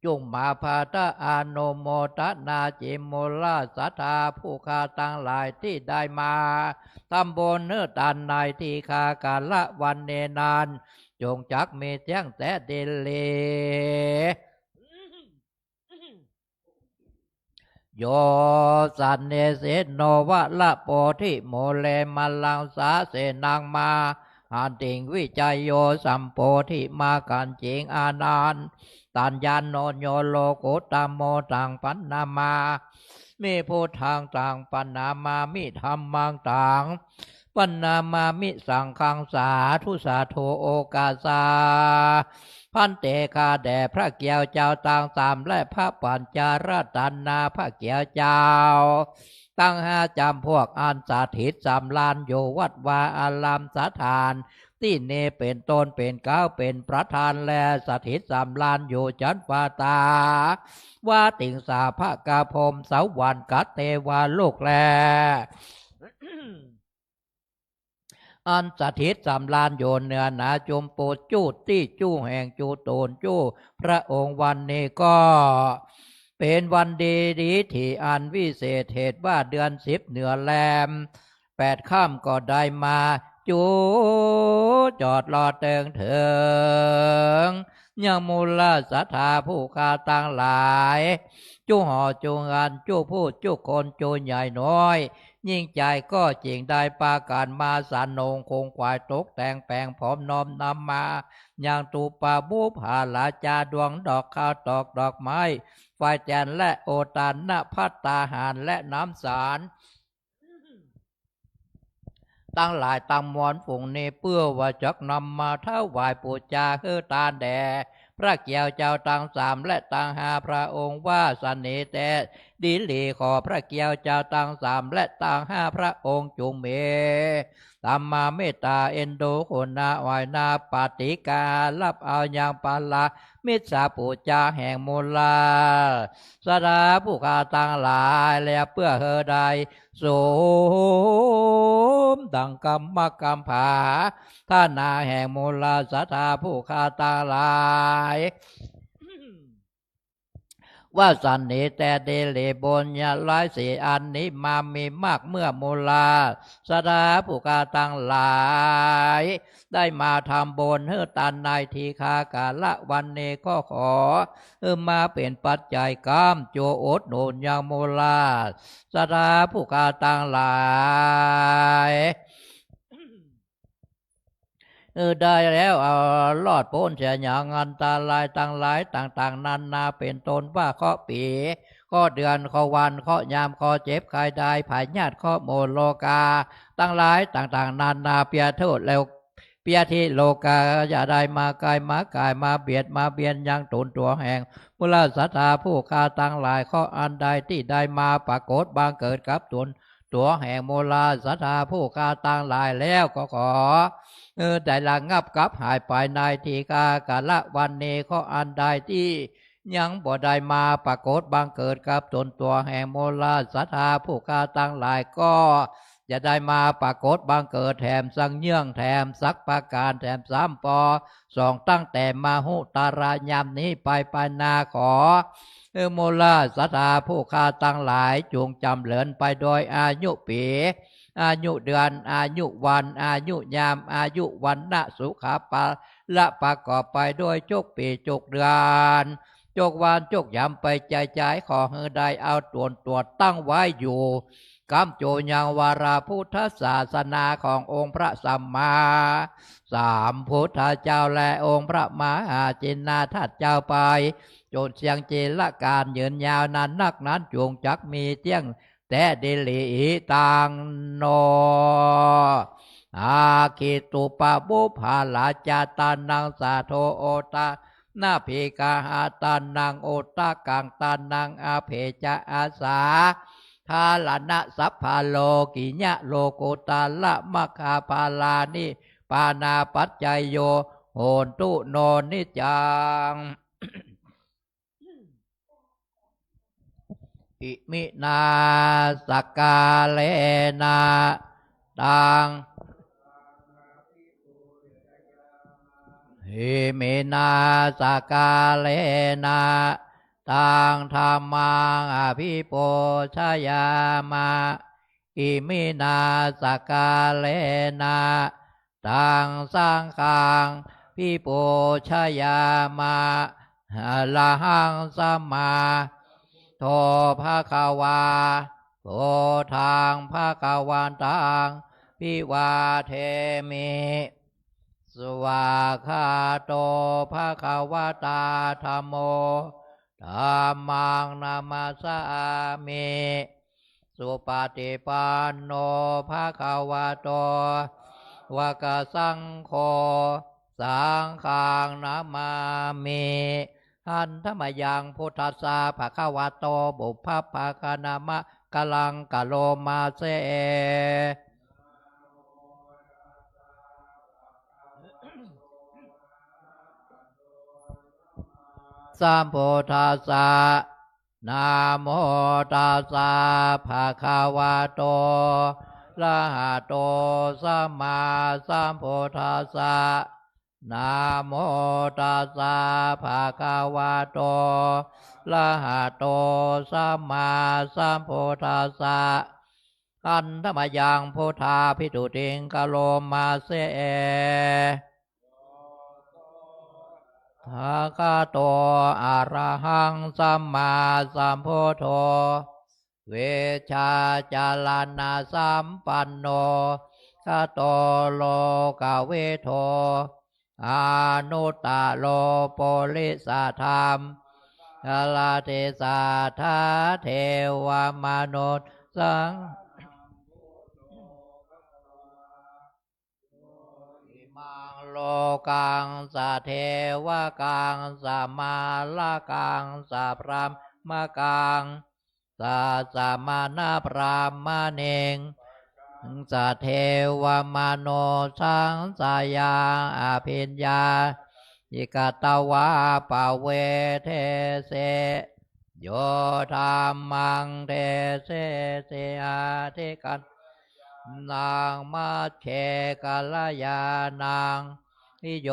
จงมาพาตะอาโนโมทนาจิมมุลาสัทธาผู้ข้าตั้งหลายที่ได้มาทำบุญเนื้อตานในที่ข้ากาละวันเนนานจงจักมีเจ้งแต่เดเลโยสันเนเสโนวะละโปธิโมเลมัลลังสาเสนังมาหันติงวิจัยโยสัมโพธิมากันจิงอานานตัญญาโนโยโลกุตตโมตังปันนามามีพุทธังตังปันนามามิธรรมังตังปันนามามิสังฆังสาธุสาธุโอกาสาพันเตคาแด่พระเกี่ยวเจ้าต่างสามและพระปัญจาราตันนาพระเกี่ยวเจ้าตั้งห้าจำพวกอันสาธิตสำลานอยู่วัดวาอารามสถานที่เนเป็นตนเป็นเก้าเป็นประธานและสถิตสำลานอยู่จันปาตาว่าติงสาพระกาพรมเสาวันกัตเทวาลูกแลอันสถิตสำลานโยนเนื้อหนาจุมปูจู้ตี้จู้แห่งจูโตนจู้พระองค์วันนี้ก็เป็นวันดีที่อันวิเศษเหตุว่าเดือน10เหนือแลม8ค่ำก็ได้มาจูจอดรอเติงเถิงยังมูลสัทธาผู้ข้าตั้งหลายจูห่อจูงานจูพูดจูคนจูใหญ่น้อยยิ่งใจก็จริงได้ปาการมาสานงคงควายตกแต่งแปลงพร้อมน้อมนำมาอย่างตูปาบุผาลาจาดวงดอกข้าวตอกดอกไม้ไฟแจนและโอตานนพัตตาหารและน้ำสารตั้งหลายตั้งมวลฝูงนี้เพื่อว่าจักนำมาถวายปูจาเฮือตาแด่พระเกี่ยวเจ้าตั้งสามและตั้งห้าพระองค์ว่าสนิแต่ดิลีขอพระเกี่ยวเจ้าตั้งสามและตั้งห้าพระองค์จุงเมตามมาเมตตาเอ็นดูคุณนาไหวนาปฏิการับเอาอย่างปาลามิตรสาปูจาแห่งมูลาสดาผู้ข้าตั้งหลายแล้วเพื่อเฮอใดโสมดังกรรมกรรมผาท่านาแห่งมูลสัทธาผู้ข้าตั้งหลายว่าสันนิแต่เดเลบนยาลายสีอันนี้มามีมากเมื่อมูลาสดาผู้กาตั้งหลายได้มาทำบนเฮือตันในทีคากาละวันเนก็ขอมาเป็นปัจจัยกรรมโจอดโนนยังมูลาสดาผู้กาตั้งหลายได้แล้วรอดพ้นเสียอย่างอันตรายต่างหลายต่างๆนานาเป็นตนว่าข้อปีข้อเดือนข้อวันข้อยามข้อเจ็บใครได้ผายญาติข้อโมโลกาตั้งหลายต่างๆนานาเปียโทษแล้วเปียที่โลกาอย่าได้มากายมาเบียดมาเบียนยังตนตัวแห่งมุลสัทธาผู้ข้าตั้งหลายข้ออันใดที่ได้มาปรากฏบางเกิดกับตนตัวแห่งมูลาสัทธาผู้ข้าตั้งหลายแล้วก็ขอได้ละงับกับหายไปในทีกากาละวันนี้ข้ออันใดที่ยังบ่ได้มาปรากฏบังเกิดกับตนตัวแห่งโมลาสัทธาผู้ข้าตั้งหลายก็จะได้มาปรากฏบังเกิดแถมสังเยื่องแถมสักประการแถมสามปอสองตั้งแต่มาหุตารายามนี้ไปนาขอโมลาสัทธาผู้ข้าตั้งหลายจงจำเลินไปโดยอายุปีอายุเดือนอายุวันอายุยามอายุวันนะสุขาปะละประกอบไปด้วยจุกปีจุกเดือนจุกวันจุกยามไปใจขอให้ได้เอาตัวตั้งไว้อยู่กำโจยังวาราพุทธศาสนาขององค์พระสัมมาสัมพุทธเจ้าและองค์พระมหาจินนาทัตเจ้าไปจนเสียงเจละการยืนยาวนานนักนั้นจงจักมีเที่ยงแต่เดลีตังโนอาคิตุปะบุภาลาจาตานังสาโทโอตานาภิกาหาตานังโอตากังตานังอาเพจะอาสาทาลนะสัพพาโลกิญะโลกุตาละมะคาปาลานิปานาปัจจโยโหนตุโนนิจังอิมินาสกาเลนะตังอิมินาสกาเลนะ ตังธรรมังอภิปูชยามะอิมินาสกาเลนะตังสังฆังพิปูชยามะอะระหังสัมมาโทภะคะวาโพธังภะคะวันตังพิวาเทมิสวากขาโตภะคะวะตาธัมโมธัมมังนามัสสามิสุปฏิปันโนภะคะวะโตวะกะสังโฆสังฆังนามามิหันธมยังพุทธัสสะภะคะวะโตบุพพภะคะนามะกะลังกะโลมาเสสัมพุทธัสสะนะโมตัสสะภะคะวะโตอะระหะโตสัมมาสัมพุทธัสสะนะโมตัสสะภะคะวะโตอะระหะโตสัมมาสัมพุทธัสสะอันธมยังพุทธาภิตุติงกะโลมาเสภะคะโตอะระหังสัมมาสัมพุทโธเวชาจาลานาสัมปันโนคาโตโลกาเวโทอานุตตโลโปลิสาธรรมกาลาเทสาทาเทวมนุษย์สังอิมังโลกังสะเทวกังสะมาลกังสะพรหมกังสัสมานาพรามเนงสัเทวมโนสังสายาอภิญญาอิกตวาปเวเทเสโยธรรมังเทเสเสอาทิกันนางมัชเชกัลยานางนิโย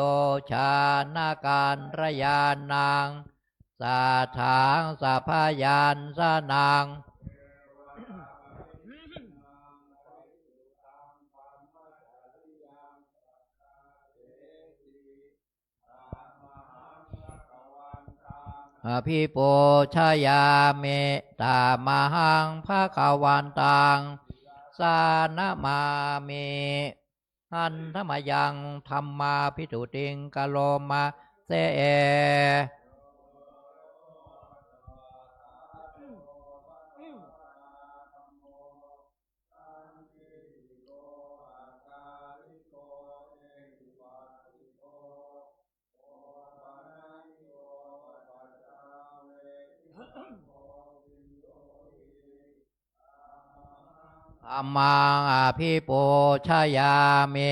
ชานาการระยานางสัทธังสัพพยัญชนางอภิปูชยามิตามหังภะคะวันตังสานะมามิหันธมยังธัมมาภิตุติงกะโลมาเสธัมมังอภิปูชยามิ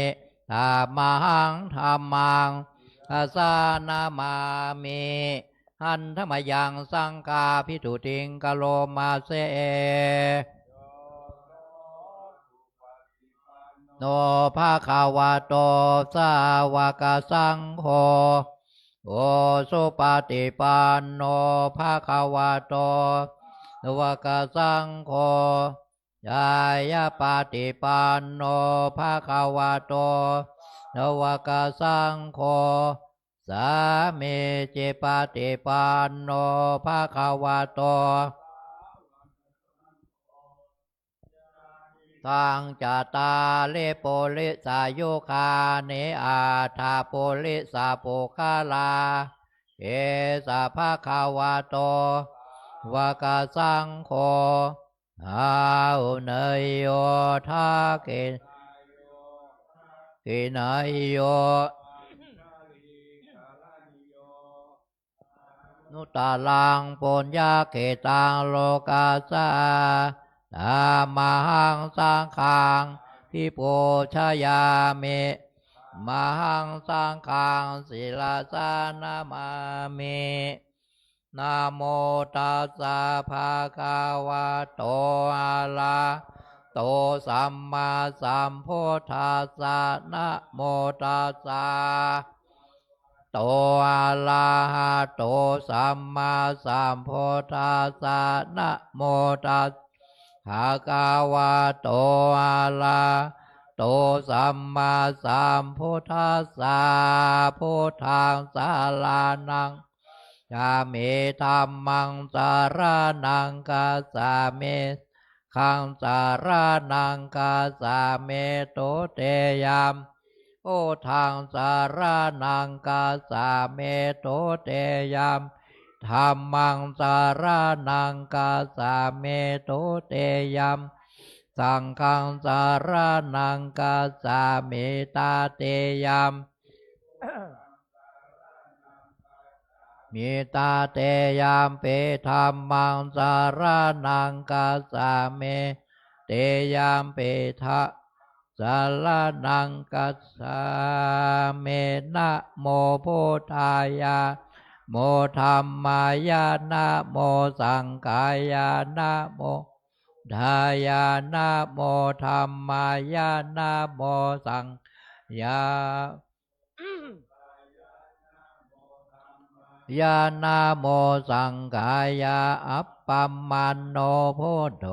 ธัมมังธัมมังสานามามิหันธมยังสังฆาภิตุติงกะโลมาเสโนภะคะวะโตสาวกสังโฆโอสุปฏิปันโนภะคะวะโตสาวกสังโฆยายาปฏิปันโนภะคะวะโตสาวกสังโฆสามีจิปฏิปันโนภะคะวะโตตังจตาเลโปลิสายุคาเนอาทาโปลิสาโปคาลาเอสะภะคะวะโตวะกะสังโฆอาหุเนยโยทาเกกินายโยนุตตาลังปุญญาเขตังโลกาสาธรรมหังสังฆังพิปูชยามิมหังสังฆังศิลาสานามามินะโมตัสสะภะคะวะโตอะระโตสัมมาสัมพุทธัสสะนะโมตัสสะ โตอะระหะโตสัมมาสัมพุทธัสสะนะโมตัสสะภะคะวะโตอะระโตสัมมาสัมพุทธัสสะพุทธังสารนังกาเมธัมมังสารนังกัสสะเมขังสารนังกัสสะเมโตเตยามโอทังสารนังกัสสะเมโตเตยามธัมมังสารนังกัสสะเมโตเตยามสังฆังสารนังกัสสะเมตาเตยามมิตาเตยามเปธัมมังสารนังกัสสะเมเตยามเปทะสารนังกัสสะเมนะโมพุทธายะโมธัมมายะนะโมสังฆายะนะโมทายานะโมธัมมายะนะโมสังยายานาโมสังกายาอัปปมันโนพุทโธ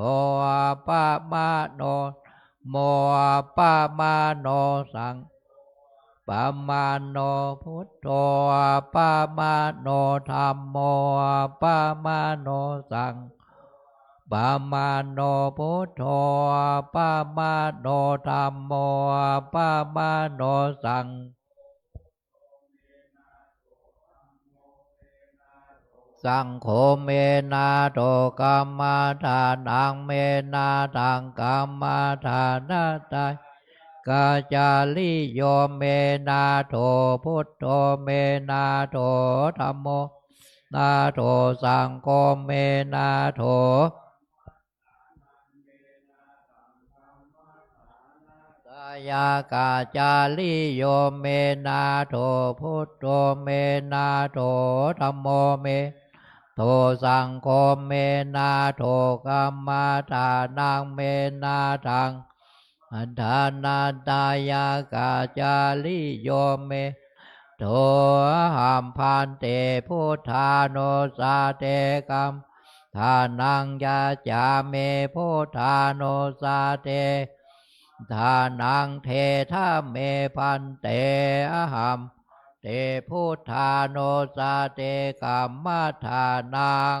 ปะมาโนโมปะมาโนสังปะมาโนพุทโธปะมาโนธัมโมปะมาโนสังปะมาโนพุทโธปะมาโนธัมโมปะมาโนสังสังโฆเมนาโตกัมมาทานังเมนาทังกัมมาทานาตากาจาลิโยเมนาโถพุทโธเมนาโถธัมโมนาโถสังโฆเมนาโถกายากาจาลิโยเมนาโถพุทโธเมนาโถธัมโมเมโทสังโฆเมนาโถกัมมาทานังเมนาทังอันธานาตายากาจาลิโยเมโทหัมพันเตพุทธาโนสาเตกัมทานังยาจาเมพุทธาโนสาเตทานังเทธาเมพันเตอหัมเตพุทธาโนสาเตกัมมัทานัง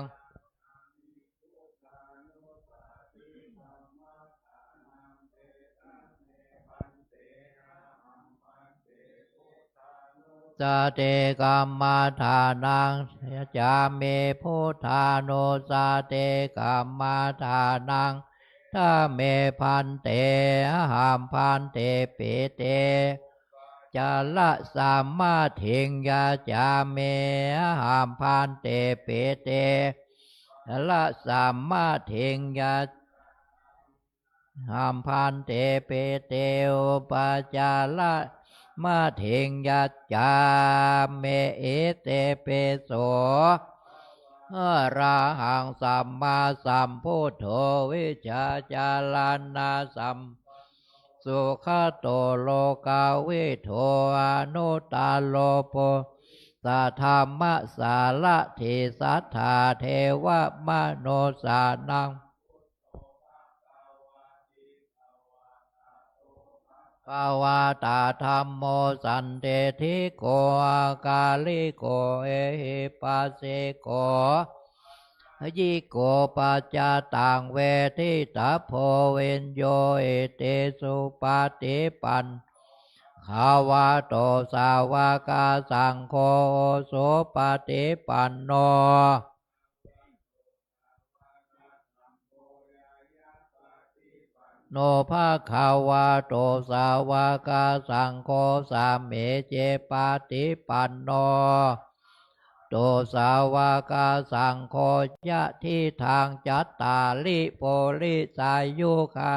สาเตกัมมัทานังจาเมพุทธาโนสาเตกัมมัทานังถ้าเมพันเตหัมพันเตเปเตจะละสัมมาทิงยาจาเมหัมพันเตเปเตละสัมมาทิงยาหัมพันเตเปเตอุปจาระมาทิงยาจาเมเอเตเปโสอะระหังสัมมาสัมพุทโธวิชาจาลานาสัมสุขโตโลกาวิโทอนุตตาโลโปสัทธรรมสาระทิสัทธาเทวมโนสานังภาวะตาธรรมโมสันเตธิโกอากาลิโกเอหิปัสสิโกยิโกปัจจตังเวทิตาโพเวนโยเอเตสุปฏิปันขาวะโตสาวกสังโฆโสปฏิปันโนโนภาคาวะโตสาวกสังโฆสามเมเจปฏิปันโนโตสาวกสังโฆยะที่ทางจัตตาลิโพลิสายุคา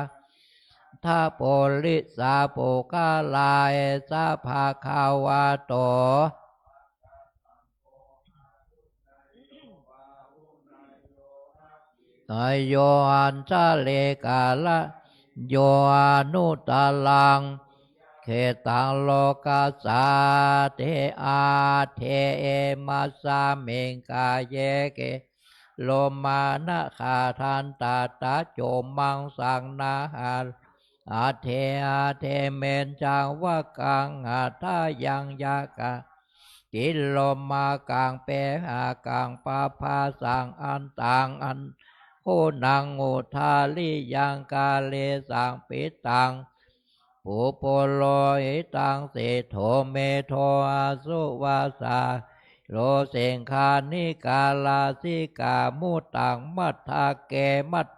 ถ้าโพลิสาโปกาลายสาภาคาวะโตนายโยอันชะเลกาละโยอนุตาลัง เขตังโลกัสสาเทอาเทเอมัสสาเมงกาเยเกโลมานะคาทันตาตาโจมังสังนาหาอาเทเมนจังวะกังอาทายังยากะกิโลมากังเปหากังปาภาสังอันตังอันโคนังอุทาลิยังกาเลสังปิตังปุโปโลหิตังเสโทเมโทอาสุวาสาโลเสงคานิกาลาสิกามุตังมัทธาเกมัต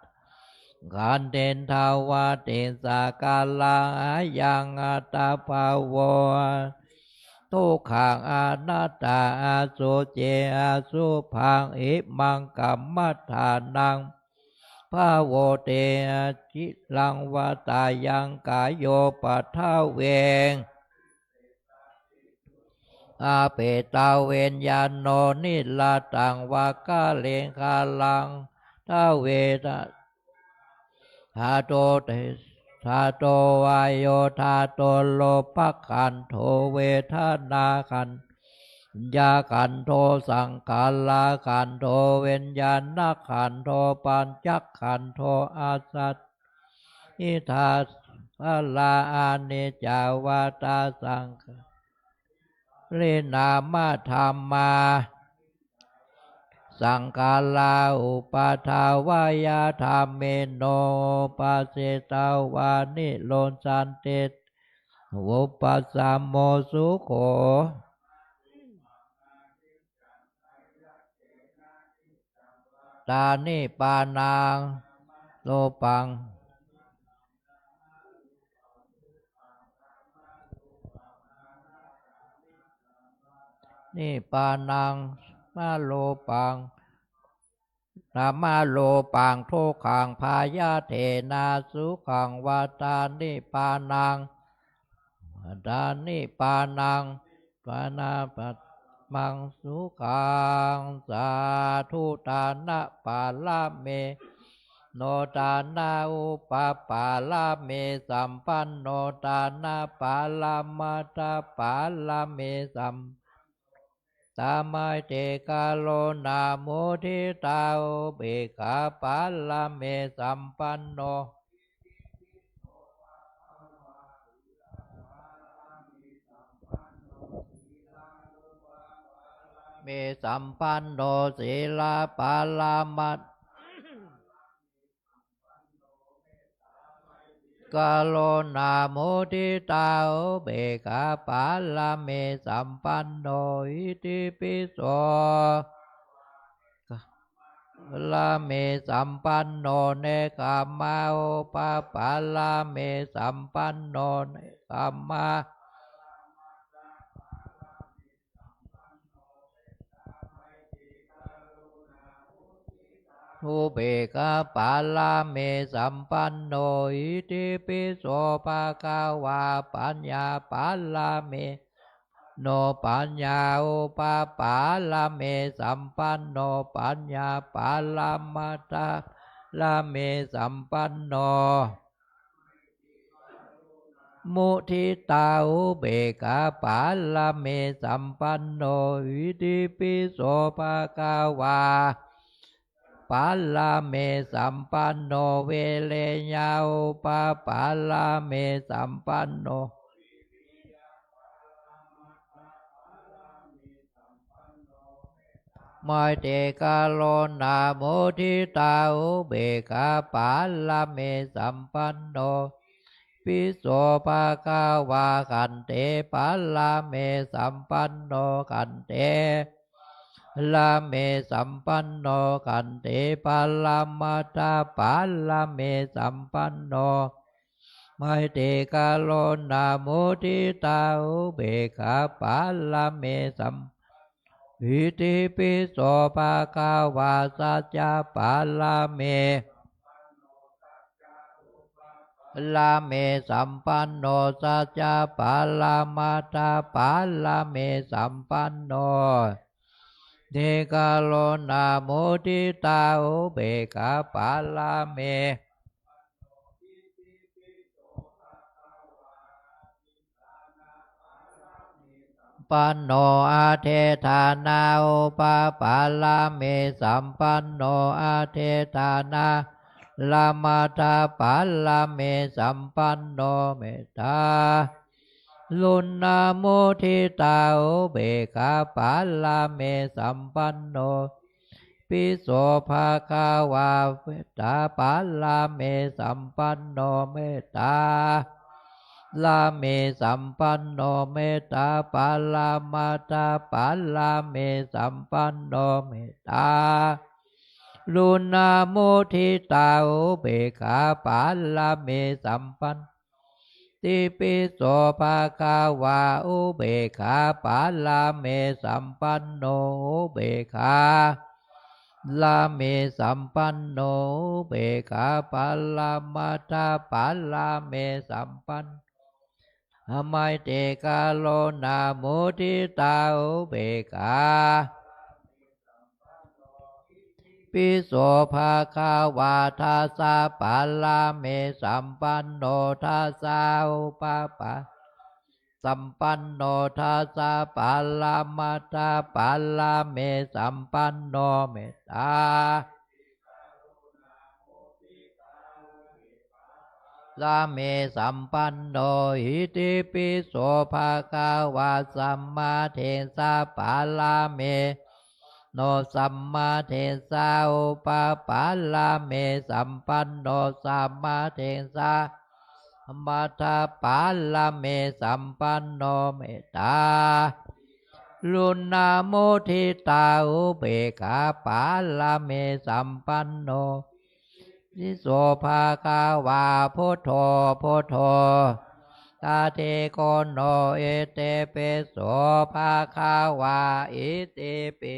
ขันเทนทาวาเตสากาลังอายังอัตตาภาวะทุกขังอนัตตาอาสุเจอาสุพังอิมังกัมมัฏฐานังภาโวเตจิลังวาตายังกายโยปัทถาเวงอาเปตาเวนยานโนนิลาตังวากาเลงคาลังทาเวตาทาโตเตทาโตวายโยทาโตโลปักขันโทเวทนาขันยาขันโทสังขารลาขันโทเวนญาณขันโทปัญจขันโทอาสัตอิทาสลาอานิจจาวาตาสังเรนามาธรรมาสังฆาลาอุปาทาวายาธรรมเมโนปัสสิตาวานิโลนสันติวุปัสสัมโมสุโขตานิปานังโลปังนิปานังมาโลปังนามาโลปังทุกขังพายาเทนาสุขังวาตานิปานังดานิปานังปานาปัตมังสุขังสาธุตานะปาลาเมโนตานาอุปปาลาเมสัมปันโนตานาปาลามาตาปาลาเมสัมตามายเตกาโลนาโมทิตาอุเบกาปาลาเมสัมปันโนเมสัมปันโนศีลาปาลามัตกาโลนาโมทิตาอุเบกาปาลาเมสัมปันโนอิติปิโสลาเมสัมปันโนเนกามาโอปาปาลาเมสัมปันโนเนกามาทุเบกาปาลาเมสัมปันโนอิติปิโสภะคะวาปัญญาปาลาเมโนปัญญาอุปปาลาเมสัมปันโนปัญญาปาลามาตาลาเมสัมปันโนมุทิตาอุเบกาปาลาเมสัมปันโนอิติปิโสภะคะวาปาลาเมสัมปันโนเวเลญาอุปปาลาเมสัมปันโนมอยเตกาโลนาโมทิตาอุเบกาปาลาเมสัมปันโนปิโสภะคะวาขันเตปาลาเมสัมปันโนขันเตลาเมสัมปันโนขันเตปาลามาตาปาลาเมสัมปันโนไมเตกาโลนาโมทิตาอุเบกาปาลาเมสัมอิติปิโสภะคะวาสัจจปาลาเมลาเมสัมปันโนสัจจปาลามาตาปาลาเมสัมปันโนเดกาโลนาโมทิตาอุเบกาปาลาเม ปันโนอาเทธานาอุปปาลาเมสัมปันโนอาเทธานาลามาตาปาลาเมสัมปันโนเมตตาลุนนาโมทิตาอุเบกขาปาลาเมสัมปันโนปิโสภาคาวาเวตาปาลาเมสัมปันโนเมตตาลาเมสัมปันโนเมตตาปาลามาตาปาลาเมสัมปันโนเมตตาลุนาโมทิตาอุเบกขาปาลาเมสัมปันติปิโสภาคาวาอุเบกขาปาลาเมสัมปันโนอุเบกขาลาเมสัมปันโนอุเบกขาปาลามาตาปาลาเมสัมปันอมัยเตกาโลนาโมทิตาอุเบกขาปิโสภาคาวาทาสาปาลาเมสัมปันโนทาสาอุปปะสัมปันโนทาสาปาลามาตาปาลาเมสัมปันโนเมตตาลาเมสัมปันโนอิติปิโสภาคาวาสัมมาเทสาปาลาเมโนสัมมาเทสาอุปปาลาเมสัมปันโนสัมมาเทสามาตาปาลาเมสัมปันโนเมตตาลุนาโมทิตาอุเบกขาปาลาเมสัมปันโนนิโสภาคาวาพุทโธพุทโธตาเทโกโนเอเตเปโสภาคาวาอิติปิ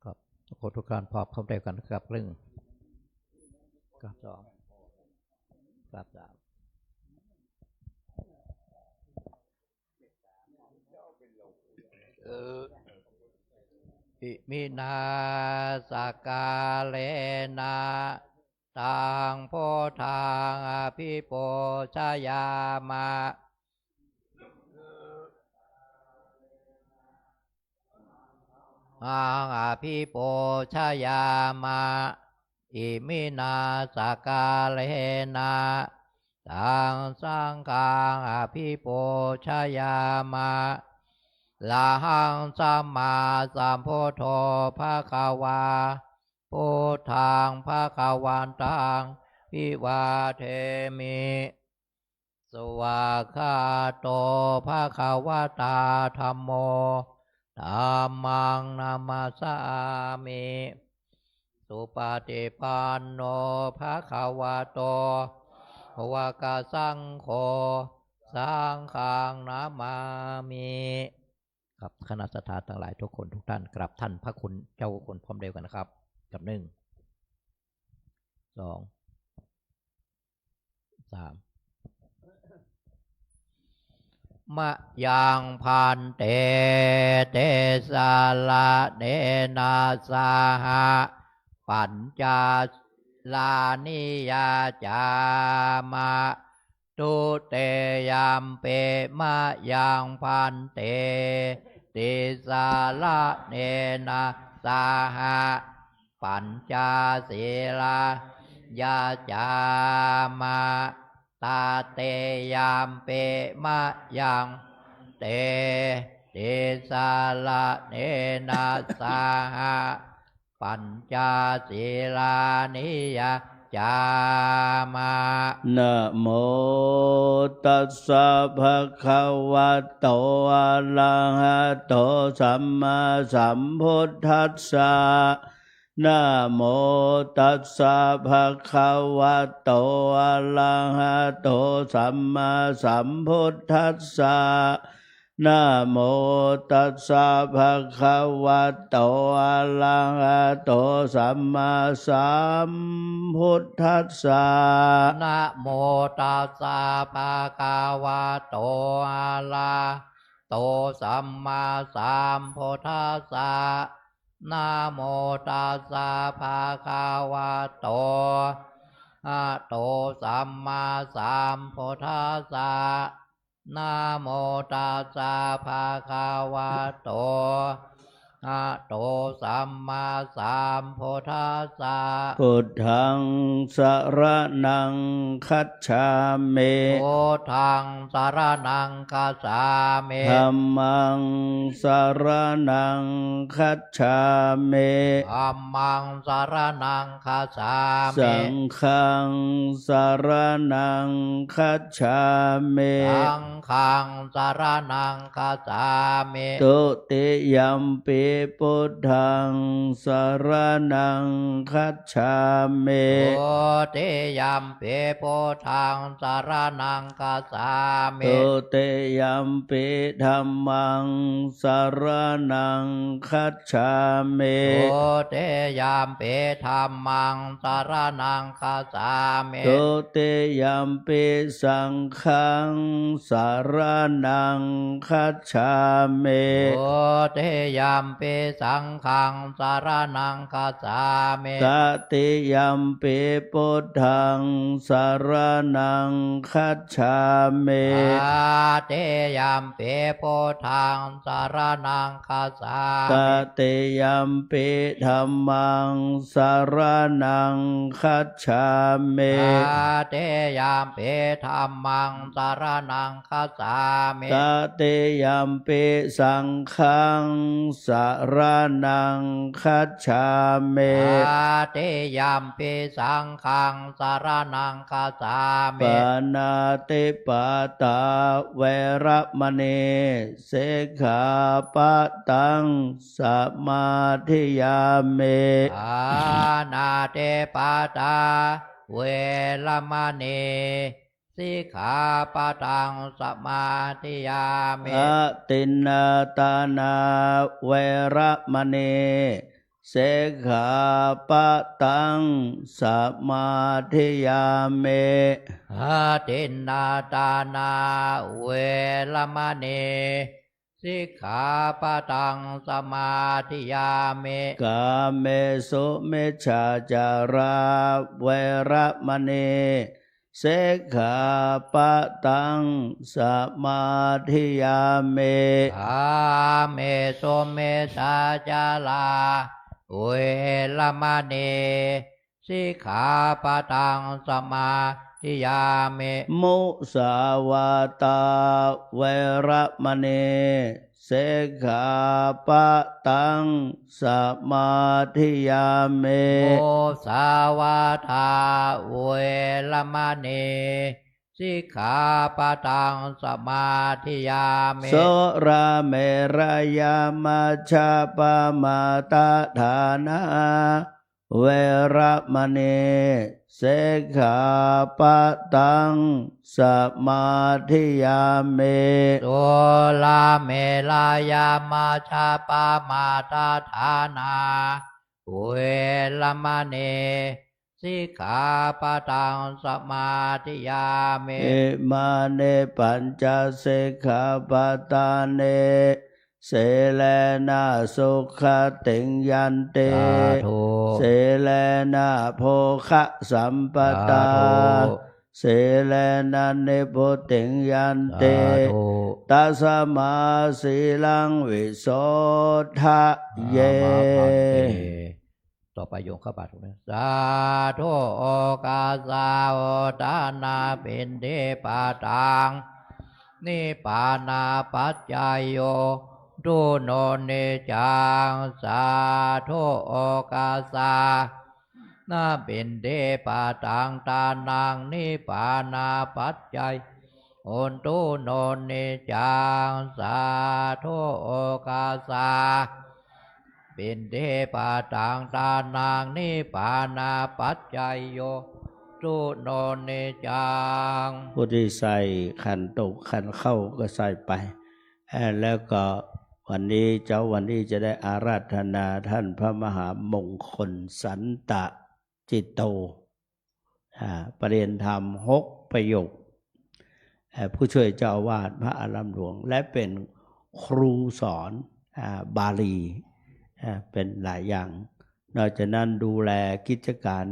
ครับทุกคนทุกการพอบเข้าใจกันครับเรื่องกับสองกับสามอิมินาสกาเลนะตังโพธังอภิโปชยามะอังอภิโปชยามะอิมินาสกาเลนะตังสังฆังอภิโปชยามะลาหังสัมมาสัมพุทโธภะคะวาพุทธังภะคะวันตังวิวาเทมิสวากขาโตภะคะวะตาธัมโมธัมมังนามัสสามิสุปฏิปันโนภะคะวะโตภวกสังโฆสังฆังนามามิครับคณะสัตยาทั้งหลายทุกคนทุกท่านกราบท่านพระคุณเจ้าคุณพร้อมเดียวกันนะครับกับ1 2 3มะยังพันเตเตสาลาเนนาสาหะปัญจาลานิยาจามะตุเตยัมเปมะยังพันเต ติสาละเนนะสาหะปัญจศีลายาจามะตาเตยามเปมะยังเตติสาละเนนะสาหะปัญจศีลานิยาจามะนะโมตัสสะภะคะวะโตอะระหะโตสัมมาสัมพุทธัสสะนะโมตัสสะภะคะวะโตอะระหะโตสัมมาสัมพุทธัสสะนะโมตัสสะภะคะวะโตอะระหะโตสัมมาสัมพุทธัสสะนะโมตัสสะภะคะวะโตอะระโตสัมมาสัมพุทธัสสะนะโมตัสสะภะคะวะโตอะโตสัมมาสัมพุทธัสสะนะโมตัสสะภะคะวะโตอะโตสัมมาสัมพุทธัสสะพุทธังสรณังคัจฉามิ พุทธังสรณังคัจฉามิ ธัมมังสรณังคัจฉามิ ธัมมังสรณังคัจฉามิ สังฆังสรณังคัจฉามิ สังฆังสรณังคัจฉามิ ตุติยัมปิพุทธังสรณังคัจฉามิ ตุติยัมปิพุทธังสรณังคัจฉามิ ตุติยัมปิธัมมังสรณังคัจฉามิ ตุติยัมปิธัมมังสรณังคัจฉามิ ตุติยัมปิสังฆังสรณังคัจฉามิ ตุติยัมปิสังฆังสรณังคัจฉามิ ตติยัมปิพุทธังสรณังคัจฉามิ ตติยัมปิพุทธังสรณังคัจฉาตมิ ติยัมปิธัมมังสรณังคัจฉามิ ตติยัมปิธัมมังสรณังคัจฉามิ ตติยัมปิสังฆังสรณังคัจฉามิ ตติยัมปิสังฆังสรณังคัจฉามิ ปานาติปาตาเวระมณีสิกขาปะตังสมาธิยามิ อานาเตปาตาเวรมณีสิกขาปะทังสมาธิยามิ อะตินนาตานาเวระมณีสิกขาปะตังสมาธิยามิ อาทินนาตานาเวรมณีสิกขาปะทังสมาธิยามิ กาเมสุมิจฉาจาราเวระมณีสิกขาปะตังสมาธิยามิ กาเมสุเมสาจาลาเวรมณีสิกขาปะทังสมาธิยามิ มุสาวาตาเวระมณีสิกขาปะตังสมาธิยามิ โมสาวาทาเวรมณีสิกขาปะทังสมาธิยามิ โสราเมรยามาชาปามาตาฐานาเวระมณีสิกขาปะตังสมาธิยามิ สุลาเมลายามาชาปามาตาฐานาเวรมณีสิกขาปะทังสมาธิยามิ อิมาเนปัญจสิกขาปตาเนเสเลนะสุขติงยันเต สาธุ เสเลนะโภคะสัมปตา สาธุ เสเลนะนิพุติงยันเต สาธุ ตัสมาสีลังวิโสทะเย มาพันเตต่อไปโยงเข้าบาทนะสาธุโอกาสาโอทานาเป็นเทปาตังนิพพานาปัจจายโยทุโนเนจังสาธุโอกาสานาเป็นเทปาตังตานังนิพพานาปัจจัยโอนตุโนเนจังสาธุโอกาสาเป็นเทปาตังตานางนิพพานาปัจจัยโยตุโนเนจัง ผู้ที่ใส่ขันตกขันเข้าก็ใส่ไปแล้วก็วันนี้วันนี้จะได้อาราธนาท่านพระมหามงคลสันตะจิตโตประเรียนธรรม6 ประโยคผู้ช่วยเจ้าอาวาสพระอารามหลวงและเป็นครูสอนบาลีเป็นหลายอย่างนอกจากนั้นดูแลกิจการ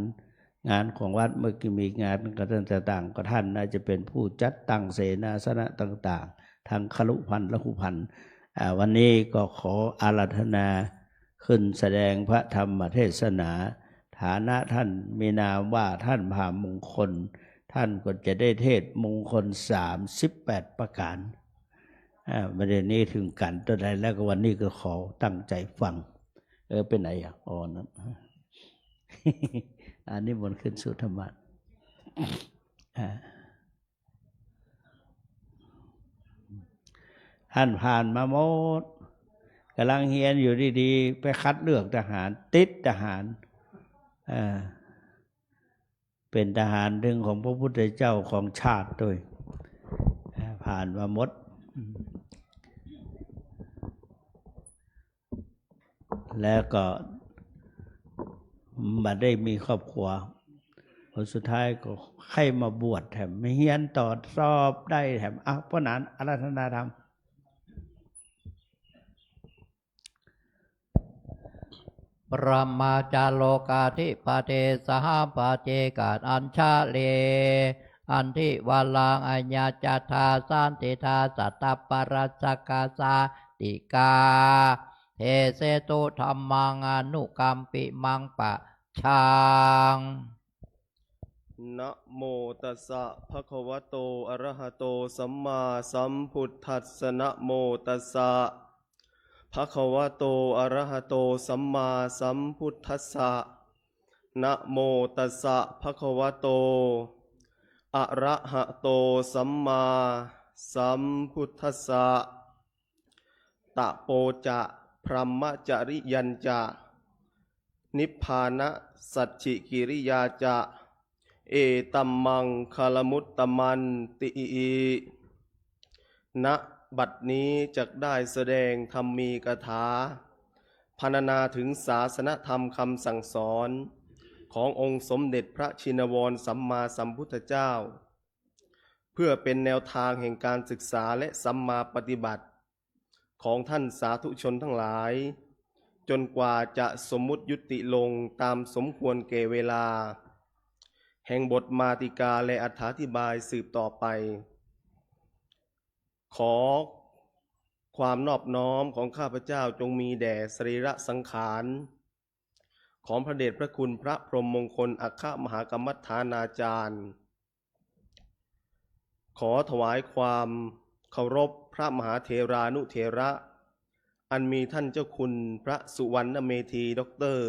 งานของวัดเมื่อกี้มีงานกระทั่งต่างๆก็ท่านน่าจะเป็นผู้จัดตั้งเสนาสนะต่างๆทางคลุพันธ์ละคุพันธ์วันนี้ก็ขออาราธนาขึ้นแสดงพระธรรมเทศนาฐานะท่านมีนามว่าท่านมหามงคลท่านก็จะได้เทศมงคล38 ประการประเด็นนี้ถึงกันตัวใดแล้วก็วันนี้ก็ขอตั้งใจฟังเป็นไหนอ๋อนะอันนี้บนขึ้นสุธรรมะท่านผ่านมาหมดกำลังเฮียนอยู่ดีๆไปคัดเลือกทหารติดทหารเป็นทหารดึงของพระพุทธเจ้าของชาติด้วยผ่านมาหมดแล้วก็มาได้มีครอบครัวผลสุดท้ายก็ให้มาบวชแถมไม่เฮียนต่อสอบได้แถมเพราะนั้นอาราธนาธรรมปรมาจารโลกาธิปเทสหปาเจกาอัญชาเลอันทิวาลังอัญญาจัตถาสันติทาสัตตปรัสสกาสาติกาเทเสตุธรรมังอนุกัมปิมังปะชังนะโมตัสสะภะคะวะโตอะระหะโตสัมมาสัมพุทธัสสะนะโมตัสสะภะคะวะโตอะระหะโตสัมมาสัมพุทธัสสะนะโมตัสสะภะคะวะโตอะระหะโตสัมมาสัมพุทธัสสะตะโปจะพรหมจริยัญจะนิพพานะสัจฉิกิริยาจะเอตัมมังคลมุตตมันติณบัดนี้จักได้แสดงธรรมีกถาพรรณนาถึงศาสนธรรมคำสั่งสอนขององค์สมเด็จพระชินวรสัมมาสัมพุทธเจ้าเพื่อเป็นแนวทางแห่งการศึกษาและสัมมาปฏิบัติของท่านสาธุชนทั้งหลายจนกว่าจะสมมุติยุติลงตามสมควรแก่เวลาแห่งบทมาติกาและอธิบายสืบต่อไปขอความนอบน้อมของข้าพเจ้าจงมีแด่สรีระสังขารของพระเดชพระคุณพระพรหมมงคลอัคคมหากรรมฐานาจารย์ขอถวายความเคารพพระมหาเถรานุเถระอันมีท่านเจ้าคุณพระสุวรรณเมธีด็อกเตอร์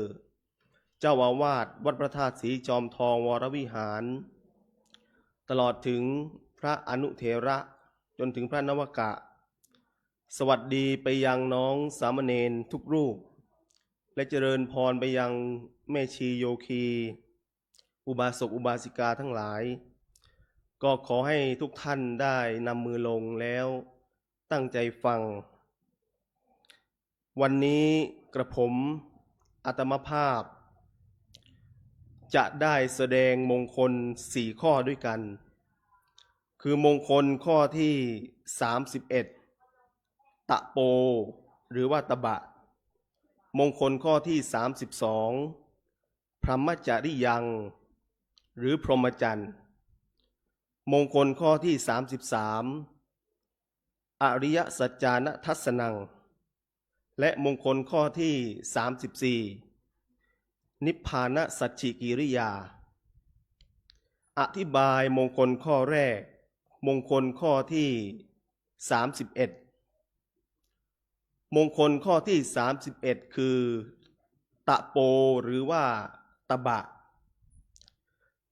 เจ้าอาวาสวัดพระธาตุสีจอมทองวรวิหารตลอดถึงพระอนุเถระจนถึงพระนวกะสวัสดีไปยังน้องสามเณรทุกรูปและเจริญพรไปยังแม่ชีโยคีอุบาสกอุบาสิกาทั้งหลายก็ขอให้ทุกท่านได้นำมือลงแล้วตั้งใจฟังวันนี้กระผมอาตมภาพจะได้แสดงมงคล4 ข้อด้วยกันคือมงคลข้อที่31ตะโปหรือว่าตบะมงคลข้อที่32พรหมจริยังหรือพรหมจรรย์มงคลข้อที่33 อริยสัจจานทัศนังและมงคลข้อที่34นิพพานสัจฉิกิริยาอธิบายมงคลข้อแรกมงคลข้อที่31มงคลข้อที่31คือตะโปหรือว่าตบะ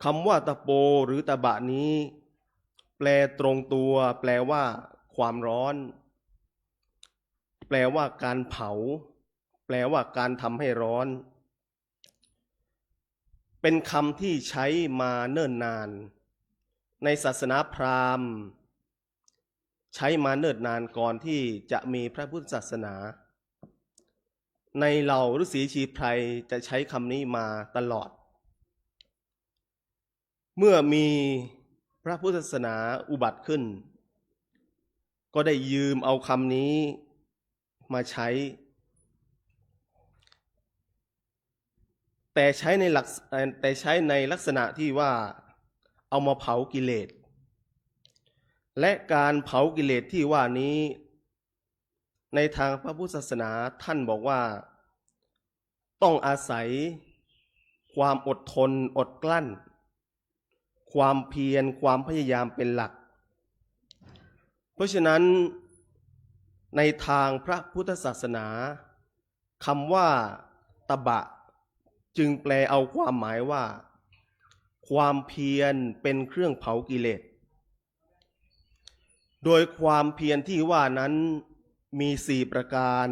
คำว่าตะโปหรือตบะนี้แปลตรงตัวแปลว่าความร้อนแปลว่าการเผาแปลว่าการทำให้ร้อนเป็นคำที่ใช้มาเนิ่นนานในศาสนาพราหมณ์ใช้มาเนิ่นนานก่อนที่จะมีพระพุทธศาสนาในเหล่าฤาษีชีไพรจะใช้คำนี้มาตลอดเมื่อมีพระพุทธศาสนาอุบัติขึ้นก็ได้ยืมเอาคำนี้มาใช้แต่ใช้ในลักษณะที่ว่าเอามาเผากิเลสและการเผากิเลสที่ว่านี้ในทางพระพุทธศาสนาท่านบอกว่าต้องอาศัยความอดทนอดกลั้นความเพียรความพยายามเป็นหลักเพราะฉะนั้นในทางพระพุทธศาสนาคำว่าตบะจึงแปลเอาความหมายว่าความเพียรเป็นเครื่องเผากิเลสโดยความเพียรที่ว่านั้นมี4ประการ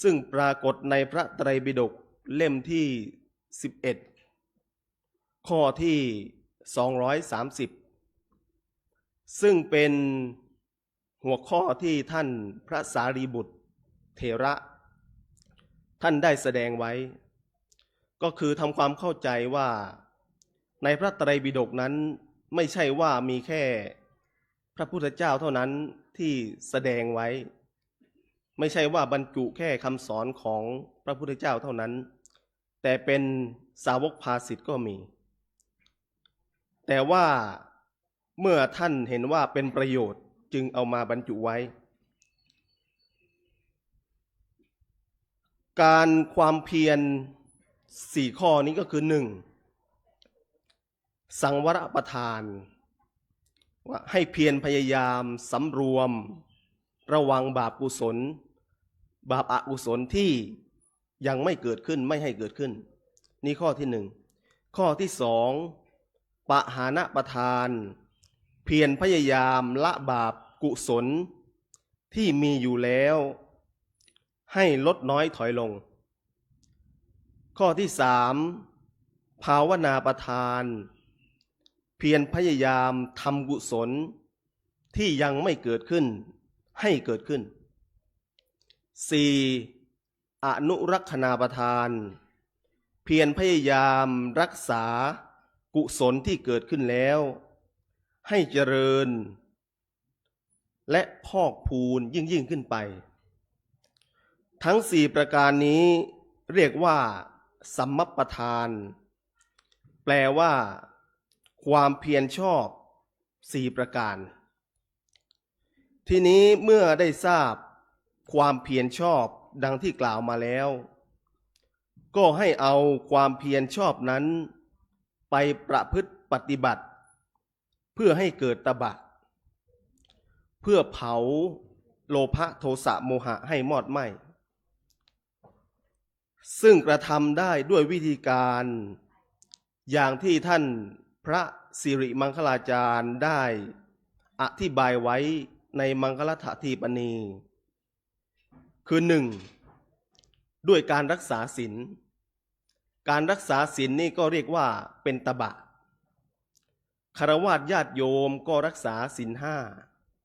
ซึ่งปรากฏในพระไตรปิฎกเล่มที่11ข้อที่230ซึ่งเป็นหัวข้อที่ท่านพระสารีบุตรเถระท่านได้แสดงไว้ก็คือทำความเข้าใจว่าในพระไตรปิฎกนั้นไม่ใช่ว่ามีแค่พระพุทธเจ้าเท่านั้นที่แสดงไว้ไม่ใช่ว่าบรรจุแค่คำสอนของพระพุทธเจ้าเท่านั้นแต่เป็นสาวกภาสิทธ์ก็มีแต่ว่าเมื่อท่านเห็นว่าเป็นประโยชน์จึงเอามาบรรจุไว้การความเพียร4ข้อนี้ก็คือ1สังวรประทานว่าให้เพียรพยายามสำรวมระวังบาปกุศลบาปอกุศลที่ยังไม่เกิดขึ้นไม่ให้เกิดขึ้นนี่ข้อที่1ข้อที่2ปหานะประทานเพียรพยายามละบาปกุศลที่มีอยู่แล้วให้ลดน้อยถอยลงข้อที่3ภาวนาประทานเพียรพยายามทำกุศลที่ยังไม่เกิดขึ้นให้เกิดขึ้น4อนุรักษณาประทานเพียรพยายามรักษากุศลที่เกิดขึ้นแล้วให้เจริญและพอกพูนยิ่งขึ้นไปทั้ง4ประการนี้เรียกว่าสัมมัปปทานแปลว่าความเพียรชอบ4ประการทีนี้เมื่อได้ทราบความเพียรชอบดังที่กล่าวมาแล้วก็ให้เอาความเพียรชอบนั้นไปประพฤติปฏิบัติเพื่อให้เกิดตบะเพื่อเผาโลภะโทสะโมหะให้มอดไหม้ซึ่งกระทำได้ด้วยวิธีการอย่างที่ท่านพระสิริมังคลาจารย์ได้อธิบายไว้ในมังคลฐทีปณีคือ1ด้วยการรักษาศีลการรักษาศีลนี่ก็เรียกว่าเป็นตบะฆราวาสญาติโยมก็รักษาศีล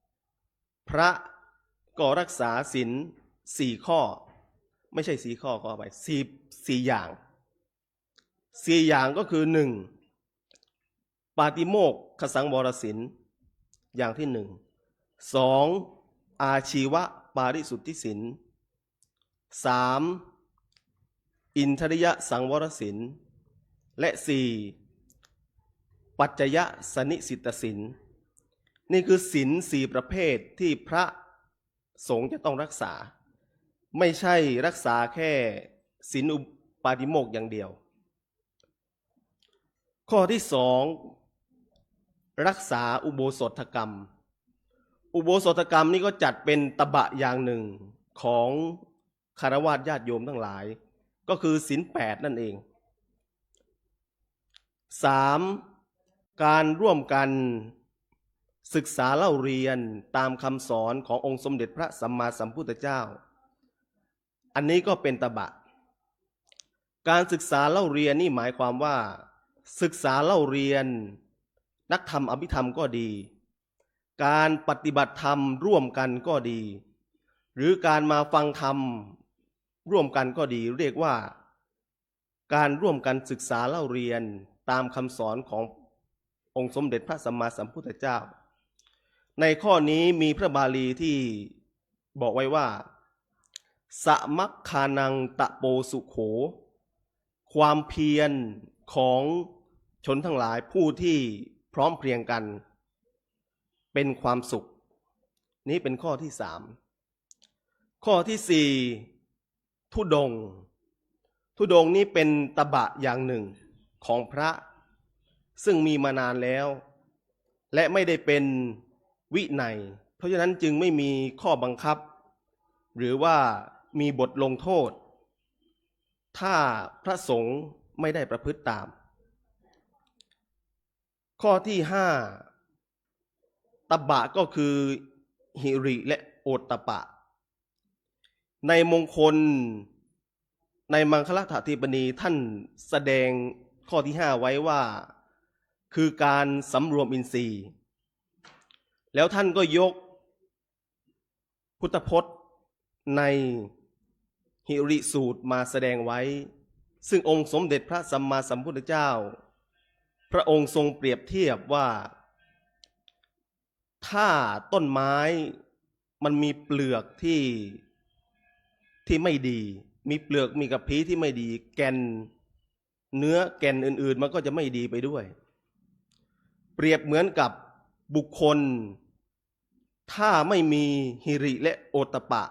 5พระก็รักษาศีล4ข้อไม่ใช่4ข้อก็เอาไป4อย่าง4อย่างก็คือ1ปาติโมกขสังวรศีลอย่างที่2อาชีวะปาริสุทธิศีล3อินทริยสังวรศีลและ4ปัจจยสนิสิตศีล นี่คือศีล4ประเภทที่พระสงฆ์จะต้องรักษา ไม่ใช่รักษาแค่ศีลอุปาติโมกข์อย่างเดียว ข้อที่สองรักษาอุโบสถกรรม อุโบสถกรรมนี่ก็จัดเป็นตบะอย่างหนึ่งของคฤหัสถ์ญาติโยมทั้งหลาย ก็คือศีล8นั่นเอง 3. การร่วมกันศึกษาเล่าเรียนตามคำสอนขององค์สมเด็จพระสัมมาสัมพุทธเจ้า อันนี้ก็เป็นตบะ การศึกษาเล่าเรียนนี่หมายความว่าศึกษาเล่าเรียนนักธรรมอภิธรรมก็ดี การปฏิบัติธรรมร่วมกันก็ดี หรือการมาฟังธรรมร่วมกันก็ดี เรียกว่าการร่วมกันศึกษาเล่าเรียนตามคำสอนขององค์สมเด็จพระสัมมาสัมพุทธเจ้า ในข้อนี้มีพระบาลีที่บอกไว้ว่าสมัคคานังตะโปสุโข ความเพียรของชนทั้งหลายผู้ที่พร้อมเพรียงกันเป็นความสุขนี้เป็นข้อที่3ข้อที่4ธุดงค์นี้เป็นตบะอย่างหนึ่งของพระซึ่งมีมานานแล้วและไม่ได้เป็นวินัยเพราะฉะนั้นจึงไม่มีข้อบังคับหรือว่ามีบทลงโทษถ้าพระสงฆ์ไม่ได้ประพฤติตามข้อที่5ตบะก็คือหิริและโอตตปะในมงคลในมังคลฐาธิปนีท่านแสดงข้อที่5ไว้ว่าคือการสำรวมอินทรีย์แล้วท่านก็ยกพุทธพจน์ในหิริสูตรมาแสดงไว้ซึ่งองค์สมเด็จพระสัมมาสัมพุทธเจ้าพระองค์ทรงเปรียบเทียบว่าถ้าต้นไม้มันมีเปลือกที่ไม่ดีมีเปลือกมีกระพี้ที่ไม่ดีแก่นเนื้อแก่นอื่นๆมันก็จะไม่ดีไปด้วยเปรียบเหมือนกับบุคคลถ้าไม่มีหิริและโอตตัปปะ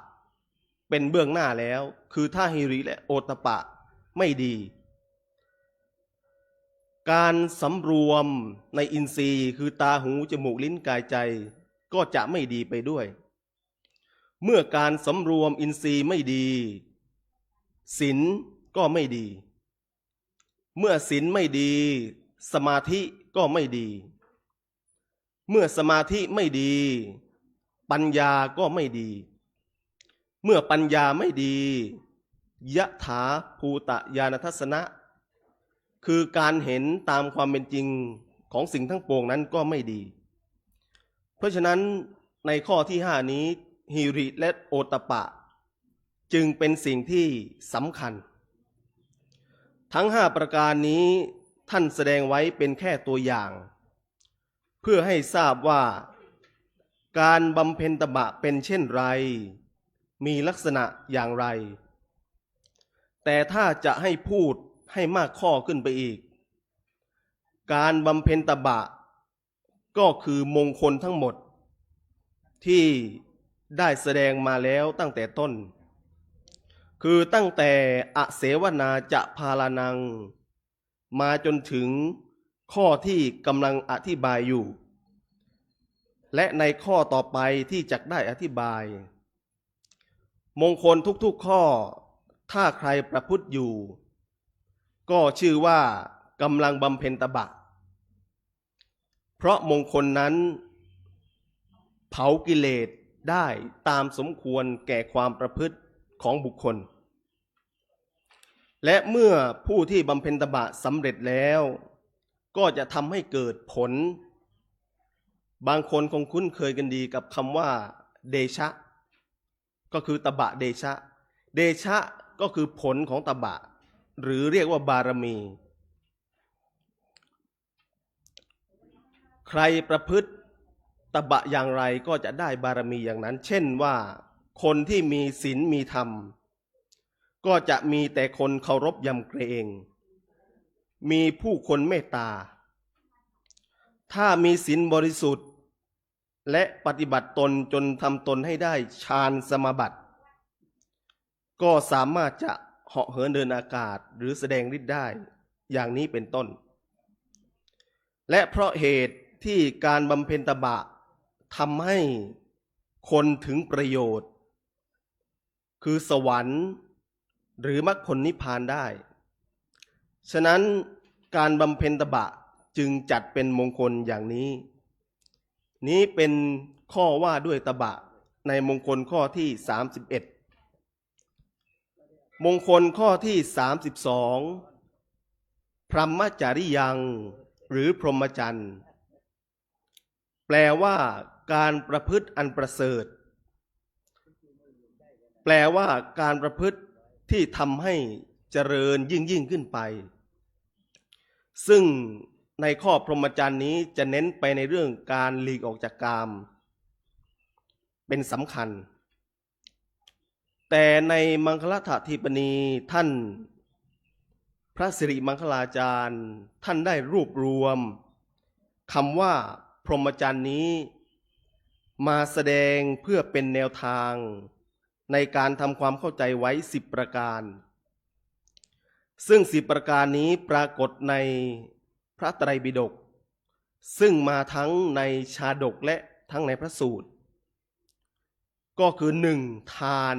เป็นเบื้องหน้าแล้วคือถ้าหิริและโอตตัปปะไม่ดีการสำรวมในอินทรีย์คือตาหูจมูกลิ้นกายใจก็จะไม่ดีไปด้วยเมื่อการสำรวมอินทรีย์ไม่ดีศีลก็ไม่ดีเมื่อศีลไม่ดีสมาธิก็ไม่ดีเมื่อสมาธิไม่ดีปัญญาก็ไม่ดีเมื่อปัญญาไม่ดียะถาภูตญาณทัสสนะคือการเห็นตามความเป็นจริงของสิ่งทั้งปวงนั้นก็ไม่ดีเพราะฉะนั้นในข้อที่5นี้หิริและโอตตัปปะจึงเป็นสิ่งที่สำคัญทั้ง5ประการนี้ท่านแสดงไว้เป็นแค่ตัวอย่างเพื่อให้ทราบว่าการบำเพ็ญตบะเป็นเช่นไรมีลักษณะอย่างไรแต่ถ้าจะให้พูดให้มากข้อขึ้นไปอีกการบำเพ็ญตบะก็คือมงคลทั้งหมดที่ได้แสดงมาแล้วตั้งแต่ต้นคือตั้งแต่อเสวนาจะพาลานังมาจนถึงข้อที่กำลังอธิบายอยู่และในข้อต่อไปที่จะได้อธิบายมงคลทุกๆข้อถ้าใครประพฤติอยู่ก็ชื่อว่ากำลังบำเพ็ญตบะเพราะมงคลนั้นเผากิเลสได้ตามสมควรแก่ความประพฤติของบุคคลและเมื่อผู้ที่บำเพ็ญตบะสำเร็จแล้วก็จะทำให้เกิดผลบางคนคงคุ้นเคยกันดีกับคำว่าเดชะก็คือตบะเดชะเดชะก็คือผลของตบะหรือเรียกว่าบารมีใครประพฤติตบะอย่างไรก็จะได้บารมีอย่างนั้นเช่นว่าคนที่มีศีลมีธรรมก็จะมีแต่คนเคารพยำเกรงมีผู้คนเมตตาถ้ามีศีลบริสุทธิ์ และปฏิบัติตนจนทำตนให้ได้ฌานสมาบัติ ก็สามารถจะเหาะเหินเดินอากาศหรือแสดงฤทธิ์ได้อย่างนี้เป็นต้น และเพราะเหตุที่การบำเพ็ญตบะทำให้คนถึงประโยชน์ คือสวรรค์หรือมรรคผลนิพพานได้ ฉะนั้นการบำเพ็ญตบะจึงจัดเป็นมงคลอย่างนี้ นี้เป็นข้อว่าด้วยตบะในมงคลข้อที่31มงคลข้อที่32พรหมจาริยังหรือพรหมจรรย์แปลว่าการประพฤติอันประเสริฐแปลว่าการประพฤติที่ทำให้เจริญยิ่งขึ้นไปซึ่งในข้อพรหมจรรย์นี้จะเน้นไปในเรื่องการหลีกออกจากกามเป็นสำคัญแต่ในมังคลถาธิปนีท่านพระสิริมังคลาจารย์ท่านได้รวบรวมคำว่าพรหมจรรย์นี้มาแสดงเพื่อเป็นแนวทางในการทำความเข้าใจไว้10ประการซึ่ง10ประการนี้ปรากฏในพระไตรปิฎกซึ่งมาทั้งในชาดกและทั้งในพระสูตรก็คือ1ทาน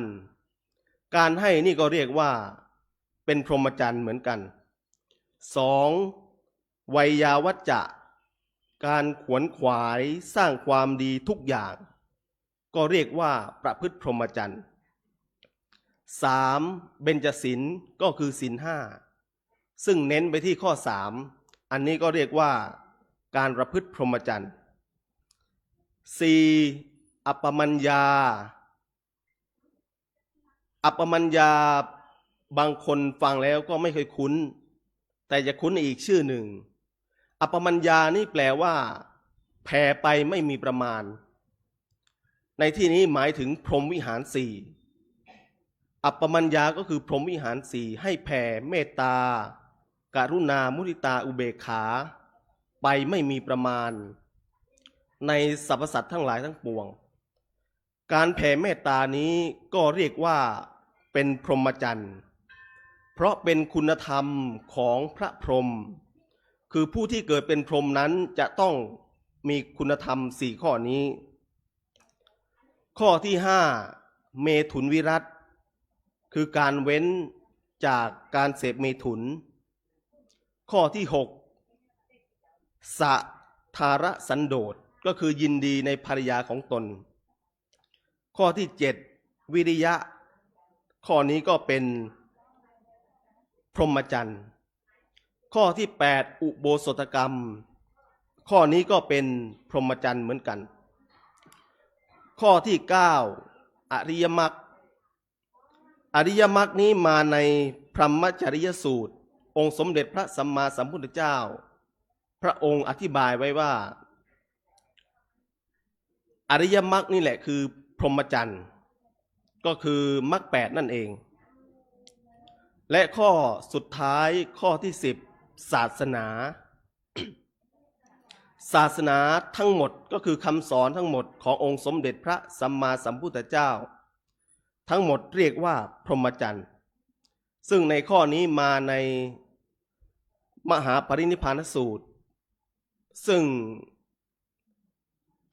การให้นี่ก็เรียกว่าเป็นพรหมจรรย์เหมือนกัน2ไวยาวัจจะการขวนขวายสร้างความดีทุกอย่างก็เรียกว่าประพฤติพรหมจรรย์3เบญจศีลก็คือศีล5ซึ่งเน้นไปที่ข้อ3อันนี้ก็เรียกว่าการประพฤติพรหมจรรย์4อัปปมัญญาอัปปมัญญาบางคนฟังแล้วก็ไม่เคยคุ้นแต่จะคุ้นอีกชื่อหนึ่งอัปปมัญญานี่แปลว่าแผ่ไปไม่มีประมาณในที่นี้หมายถึงพรหมวิหาร4อัปปมัญญาก็คือพรหมวิหาร4ให้แผ่เมตตากรุณามุทิตาอุเบกขาไปไม่มีประมาณในสรรพสัตว์ทั้งหลายทั้งปวงการแผ่เมตตานี้ก็เรียกว่าเป็นพรหมจรรย์เพราะเป็นคุณธรรมของพระพรหมคือผู้ที่เกิดเป็นพรหมนั้นจะต้องมีคุณธรรม4ข้อนี้ข้อที่5เมถุนวิรัตคือการเว้นจากการเสพเมถุนข้อที่6สะทาระสันโดษก็คือยินดีในภรรยาของตนข้อที่7วิริยะข้อนี้ก็เป็นพรหมจรรย์ข้อที่8อุโบสถกรรมข้อนี้ก็เป็นพรหมจรรย์เหมือนกันข้อที่9อริยมรรคอริยมรรคนี้มาในพรหมจริยสูตรองค์สมเด็จพระสัมมาสัมพุทธเจ้าพระองค์อธิบายไว้ว่าอริยมรรคนี่แหละคือพรหมจรรย์ก็คือมรรค8นั่นเองและข้อสุดท้ายข้อที่10ศาสนา ศาสนาทั้งหมดก็คือคำสอนทั้งหมดขององค์สมเด็จพระสัมมาสัมพุทธเจ้าทั้งหมดเรียกว่าพรหมจรรย์ซึ่งในข้อนี้มาในมหาปรินิพพานสูตรซึ่ง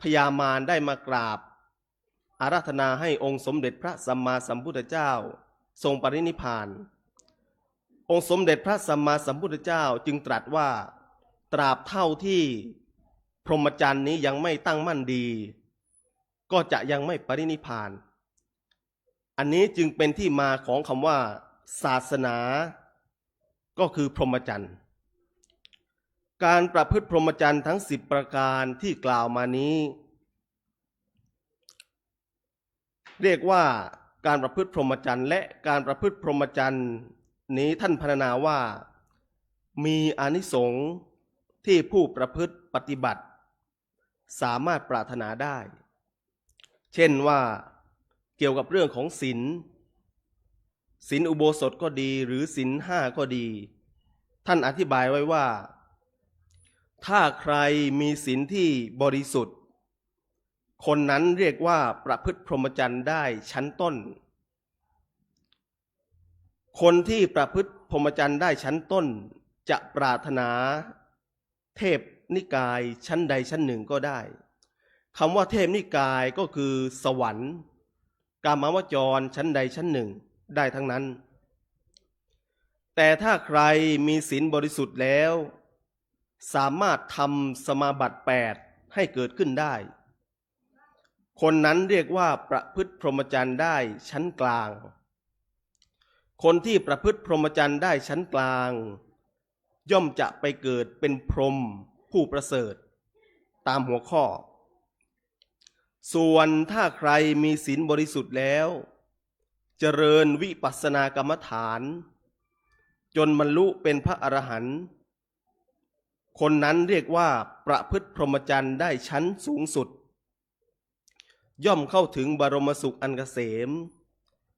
พญามารได้มากราบอาราธนาให้องค์สมเด็จพระสัมมาสัมพุทธเจ้าทรงปรินิพพานองค์สมเด็จพระสัมมาสัมพุทธเจ้าจึงตรัสว่าตราบเท่าที่พรหมจรรย์นี้ยังไม่ตั้งมั่นดีก็จะยังไม่ปรินิพพานอันนี้จึงเป็นที่มาของคำว่าศาสนาก็คือพรหมจรรย์การประพฤติพรหมจรรย์ทั้ง10ประการที่กล่าวมานี้เรียกว่าการประพฤติพรหมจรรย์และการประพฤติพรหมจรรย์นี้ท่านพรรณนาว่ามีอานิสงส์ที่ผู้ประพฤติปฏิบัติสามารถปรารถนาได้เช่นว่าเกี่ยวกับเรื่องของศีลอุโบสถก็ดีหรือศีล5ก็ดีท่านอธิบายไว้ว่าถ้าใครมีศีลที่บริสุทธิ์ คนนั้นเรียกว่าประพฤติพรหมจรรย์ได้ชั้นต้นคนที่ประพฤติพรหมจรรย์ได้ชั้นต้นจะปรารถนาเทพนิกายชั้นใดชั้นหนึ่งก็ได้คำว่าเทพนิกายก็คือสวรรค์กามาวจรชั้นใดชั้นหนึ่งได้ทั้งนั้นแต่ถ้าใครมีศีลบริสุทธิ์แล้วสามารถทำสมาบัติ8ให้เกิดขึ้นได้คนนั้นเรียกว่าประพฤติพรหมจรรย์ได้ชั้นกลางคนที่ประพฤติพรหมจรรย์ได้ชั้นกลางย่อมจะไปเกิดเป็นพรหมผู้ประเสริฐตามหัวข้อส่วนถ้าใครมีศีลบริสุทธิ์แล้วเจริญวิปัสสนากรรมฐานจนบรรลุเป็นพระอรหันต์คนนั้นเรียกว่าประพฤติพรหมจรรย์ได้ชั้นสูงสุดย่อมเข้าถึงบรมสุขอันเกษม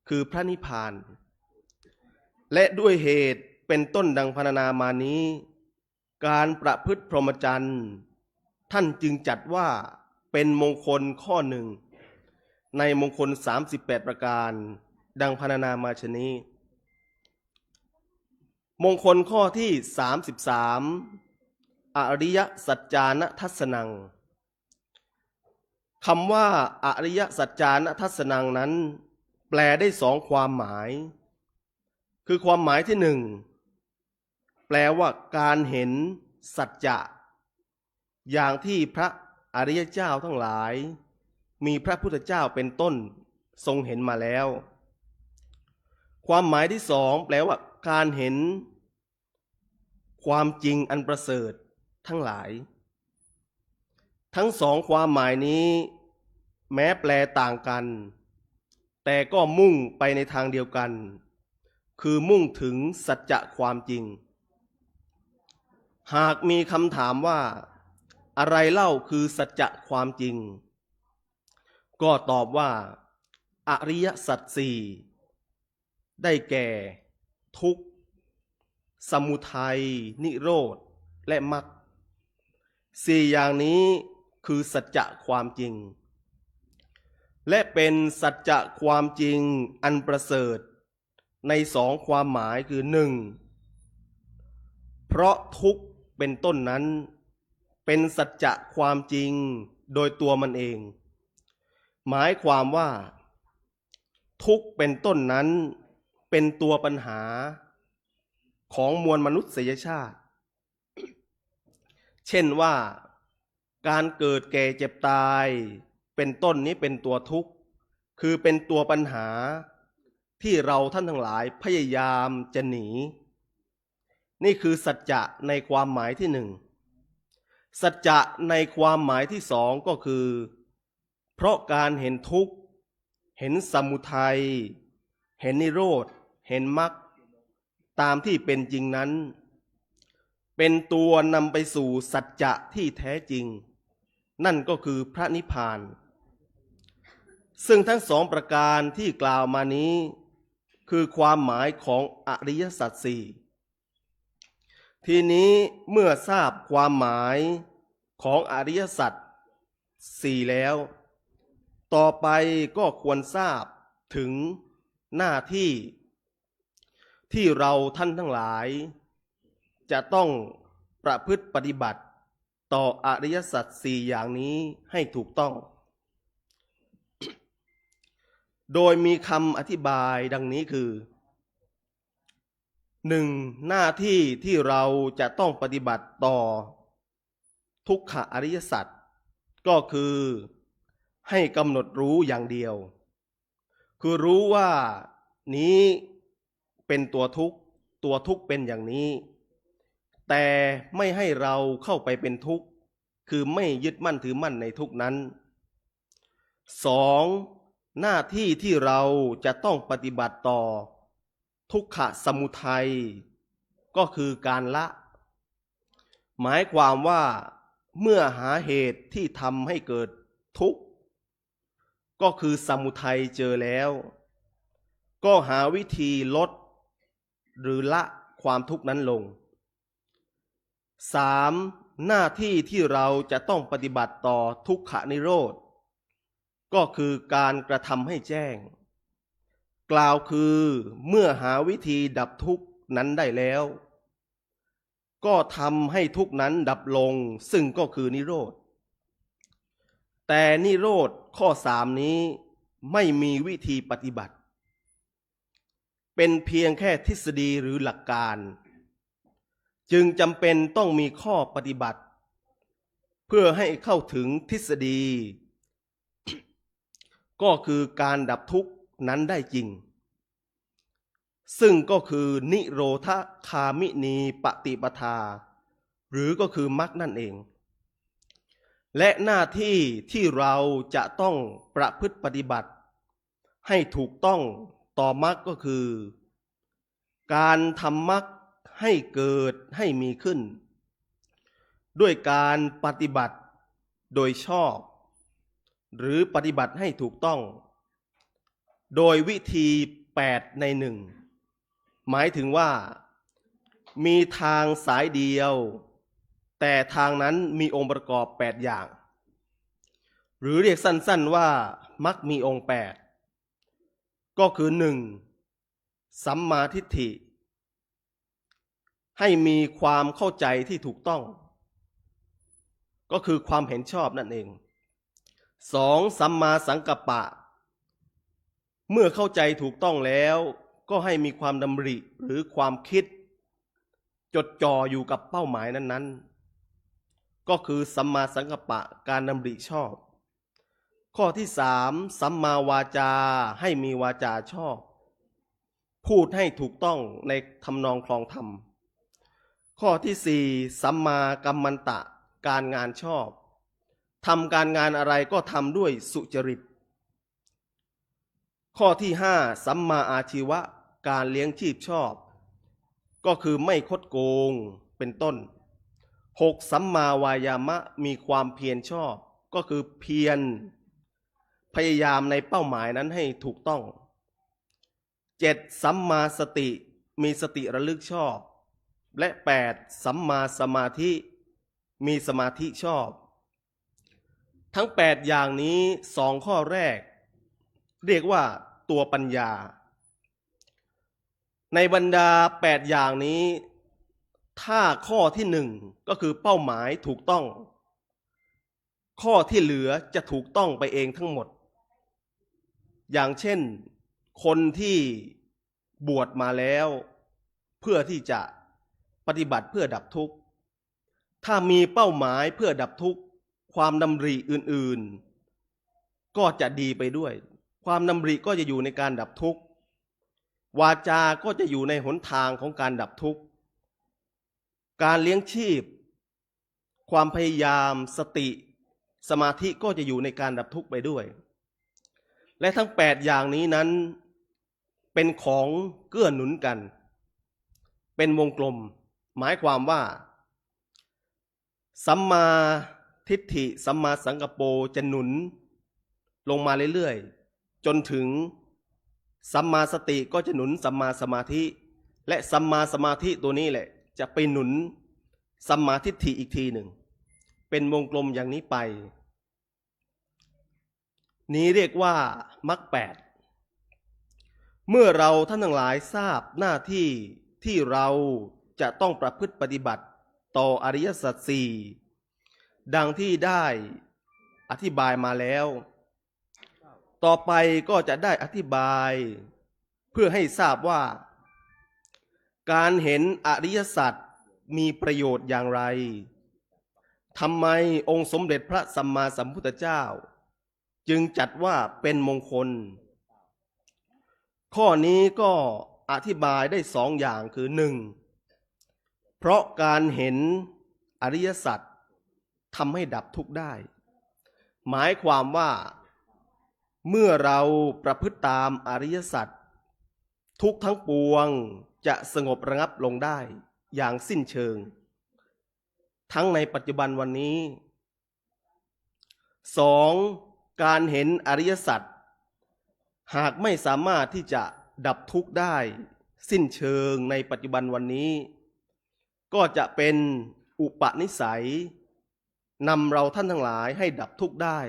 คือพระนิพพานและด้วยเหตุเป็นต้นดังพรรณนามานี้การประพฤติพรหมจรรย์ท่านจึงจัดว่าเป็นมงคลข้อหนึ่งในมงคล38ประการดังพรรณนามาชนี้มงคลข้อที่33อริยสัจจานทัสสนังคำว่าอริยสัจจานทัสสนังนั้นแปลได้2ความหมายคือความหมายที่หนึ่งแปลว่าการเห็นสัจจะอย่างที่พระอริยเจ้าทั้งหลายมีพระพุทธเจ้าเป็นต้นทรงเห็นมาแล้วความหมายที่สองแปลว่าการเห็นความจริงอันประเสริฐทั้งหลายทั้งสองความหมายนี้แม้แปลต่างกันแต่ก็มุ่งไปในทางเดียวกันคือมุ่งถึงสัจจะความจริงหากมีคำถามว่าอะไรเล่าคือสัจจะความจริงก็ตอบว่าอริยสัจสี่ได้แก่ทุกข์สมุทัยนิโรธและมรรคสี่อย่างนี้คือสัจจะความจริงและเป็นสัจจะความจริงอันประเสริฐในสองความหมายคือหนึ่งเพราะทุกข์เป็นต้นนั้นเป็นสัจจะความจริงโดยตัวมันเองหมายความว่าทุกข์เป็นต้นนั้นเป็นตัวปัญหาของมวลมนุษยชาติเช่นว่าการเกิดแก่เจ็บตายเป็นต้นนี้เป็นตัวทุกข์คือเป็นตัวปัญหาที่เราท่านทั้งหลายพยายามจะหนีนี่คือสัจจะในความหมายที่หนึ่งสัจจะในความหมายที่สองก็คือเพราะการเห็นทุกข์เห็นสมุทัยเห็นนิโรธเห็นมรรคตามที่เป็นจริงนั้นเป็นตัวนำไปสู่สัจจะที่แท้จริงนั่นก็คือพระนิพพานซึ่งทั้งสองประการที่กล่าวมานี้คือความหมายของอริยสัจสี่ทีนี้เมื่อทราบความหมายของอริยสัจสี่แล้วต่อไปก็ควรทราบถึงหน้าที่ที่เราท่านทั้งหลายจะต้องประพฤติปฏิบัติต่ออริยสัจสี่อย่างนี้ให้ถูกต้องโดยมีคำอธิบายดังนี้คือหนึ่งหน้าที่ที่เราจะต้องปฏิบัติต่อทุกขอริยสัจก็คือให้กำหนดรู้อย่างเดียวคือรู้ว่านี้เป็นตัวทุกข์เป็นอย่างนี้แต่ไม่ให้เราเข้าไปเป็นทุกข์คือไม่ยึดมั่นถือมั่นในทุกข์นั้นสองหน้าที่ที่เราจะต้องปฏิบัติต่อทุกขสมุทัยก็คือการละหมายความว่าเมื่อหาเหตุที่ทำให้เกิดทุกข์ก็คือสมุทัยเจอแล้วก็หาวิธีลดหรือละความทุกข์นั้นลงสามหน้าที่ที่เราจะต้องปฏิบัติต่อทุกขนิโรธ ก็คือการกระทำให้แจ้งกล่าวคือเมื่อหาวิธีดับทุกข์นั้นได้แล้วก็ทำให้ทุกข์นั้นดับลงซึ่งก็คือนิโรธแต่นิโรธข้อ3นี้ไม่มีวิธีปฏิบัติเป็นเพียงแค่ทฤษฎีหรือหลักการจึงจำเป็นต้องมีข้อปฏิบัติเพื่อให้เข้าถึงทฤษฎีก็คือการดับทุกข์นั้นได้จริงซึ่งก็คือนิโรธคามินีปฏิปทาหรือก็คือมรรคนั่นเองและหน้าที่ที่เราจะต้องประพฤติปฏิบัติให้ถูกต้องต่อมรรคก็คือการทำมรรคให้เกิดให้มีขึ้นด้วยการปฏิบัติโดยชอบหรือปฏิบัติให้ถูกต้องโดยวิธี8ใน1หมายถึงว่ามีทางสายเดียวแต่ทางนั้นมีองค์ประกอบ8อย่างหรือเรียกสั้นๆว่ามรรคมีองค์8ก็คือ1สัมมาทิฏฐิให้มีความเข้าใจที่ถูกต้องก็คือความเห็นชอบนั่นเอง2สัมมาสังกัปปะเมื่อเข้าใจถูกต้องแล้วก็ให้มีความดำริหรือความคิดจดจ่ออยู่กับเป้าหมายนั้นๆก็คือสัมมาสังกัปปะการดำริชอบข้อที่3สัมมาวาจาให้มีวาจาชอบพูดให้ถูกต้องในทำนองคลองธรรมข้อที่4สัมมากัมมันตะการงานชอบทำการงานอะไรก็ทำด้วยสุจริตข้อที่5สัมมาอาชีวะการเลี้ยงชีพชอบก็คือไม่คดโกงเป็นต้น6สัมมาวายามะมีความเพียรชอบก็คือเพียรพยายามในเป้าหมายนั้นให้ถูกต้อง7สัมมาสติมีสติระลึกชอบและ8สัมมาสมาธิมีสมาธิชอบทั้ง8อย่างนี้2ข้อแรกเรียกว่าตัวปัญญาในบรรดา8อย่างนี้ถ้าข้อที่1ก็คือเป้าหมายถูกต้องข้อที่เหลือจะถูกต้องไปเองทั้งหมดอย่างเช่นคนที่บวชมาแล้วเพื่อที่จะปฏิบัติเพื่อดับทุกข์ถ้ามีเป้าหมายเพื่อดับทุกข์ความดำริอื่นๆก็จะดีไปด้วยความดำริก็จะอยู่ในการดับทุกข์วาจาก็จะอยู่ในหนทางของการดับทุกข์การเลี้ยงชีพความพยายามสติสมาธิก็จะอยู่ในการดับทุกข์ไปด้วยและทั้ง8อย่างนี้นั้นเป็นของเกื้อหนุนกันเป็นวงกลมหมายความว่าสัมมาทิฏฐิสัมมาสังกัปโปจะหนุนลงมาเรื่อยๆจนถึงสัมมาสติก็จะหนุนสัมมาสมาธิและสัมมาสมาธิตัวนี้แหละจะไปหนุนสัมมาทิฏฐิอีกทีหนึ่งเป็นวงกลมอย่างนี้ไปนี้เรียกว่ามรรค8เมื่อเราท่านทั้งหลายทราบหน้าที่ที่เราจะต้องประพฤติปฏิบัติต่ออริยสัจสี่ดังที่ได้อธิบายมาแล้วต่อไปก็จะได้อธิบายเพื่อให้ทราบว่าการเห็นอริยสัจมีประโยชน์อย่างไรทำไมองค์สมเด็จพระสัมมาสัมพุทธเจ้าจึงจัดว่าเป็นมงคลข้อนี้ก็อธิบายได้2อย่างคือ1เพราะการเห็นอริยสัจทำให้ดับทุกข์ได้หมายความว่าเมื่อเราประพฤติตามอริยสัจทุกข์ทั้งปวงจะสงบระงับลงได้อย่างสิ้นเชิงทั้งในปัจจุบันวันนี้2การเห็นอริยสัจหากไม่สามารถที่จะดับทุกข์ได้สิ้นเชิงในปัจจุบันวันนี้ก็จะเป็นอุปนิสัยนำเราท่านทั้งหลายให้ดับทุกข์ได้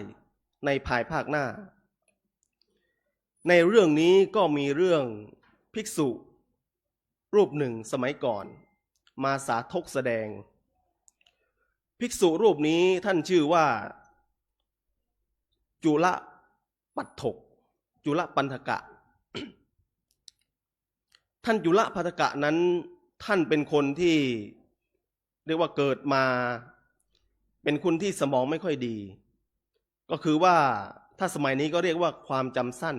ในภายภาคหน้า ในเรื่องนี้ก็มีเรื่องภิกษุรูปหนึ่งสมัยก่อนมาสาธกแสดงภิกษุรูปนี้ท่านชื่อว่าจุลปัฏฐกจุลปันธกะ ท่านจุลปันธกะนั้นท่านเป็นคนที่เรียกว่าเกิดมาเป็นคนที่สมองไม่ค่อยดีก็คือว่าถ้าสมัยนี้ก็เรียกว่าความจำสั้น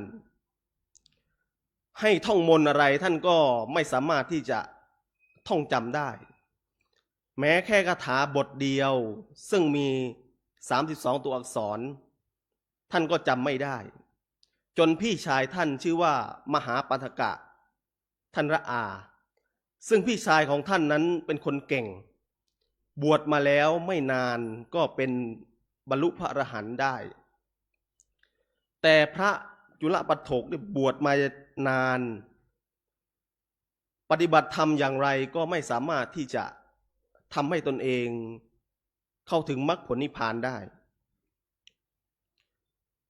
ให้ท่องมนต์อะไรท่านก็ไม่สามารถที่จะท่องจำได้แม้แค่คาถาบทเดียวซึ่งมี32ตัวอักษรท่านก็จำไม่ได้จนพี่ชายท่านชื่อว่ามหาปันธกะท่านระอาซึ่งพี่ชายของท่านนั้นเป็นคนเก่งบวชมาแล้วไม่นานก็เป็นบรรลุพระอรหันต์ได้แต่พระจุลปัฏฐกได้บวชมานานปฏิบัติธรรมอย่างไรก็ไม่สามารถที่จะทำให้ตนเองเข้าถึงมรรคผลนิพพานได้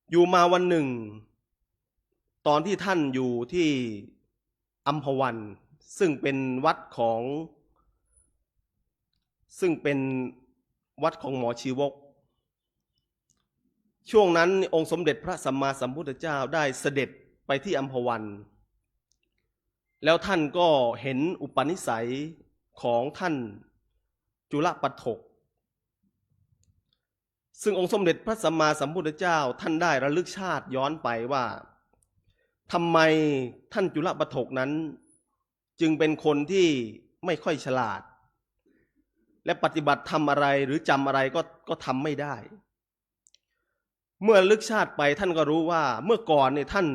อยู่มาวันหนึ่งตอนที่ท่านอยู่ที่อัมพวันซึ่งเป็นวัดของหมอชีวกช่วงนั้นองค์สมเด็จพระสัมมาสัมพุทธเจ้าได้เสด็จไปที่อัมพวันแล้วท่านก็เห็นอุปนิสัยของท่านจุลปัฏฐกซึ่งองค์สมเด็จพระสัมมาสัมพุทธเจ้าท่านได้ระลึกชาติย้อนไปว่าทำไมท่านจุลปัฏฐกนั้นจึงเป็นคนที่ไม่ค่อยฉลาดและปฏิบัติทำอะไรหรือจำอะไรก็ทำไม่ได้เมื่อระลึกชาติไปท่านก็รู้ว่าเมื่อก่อนเนี่ยท่าน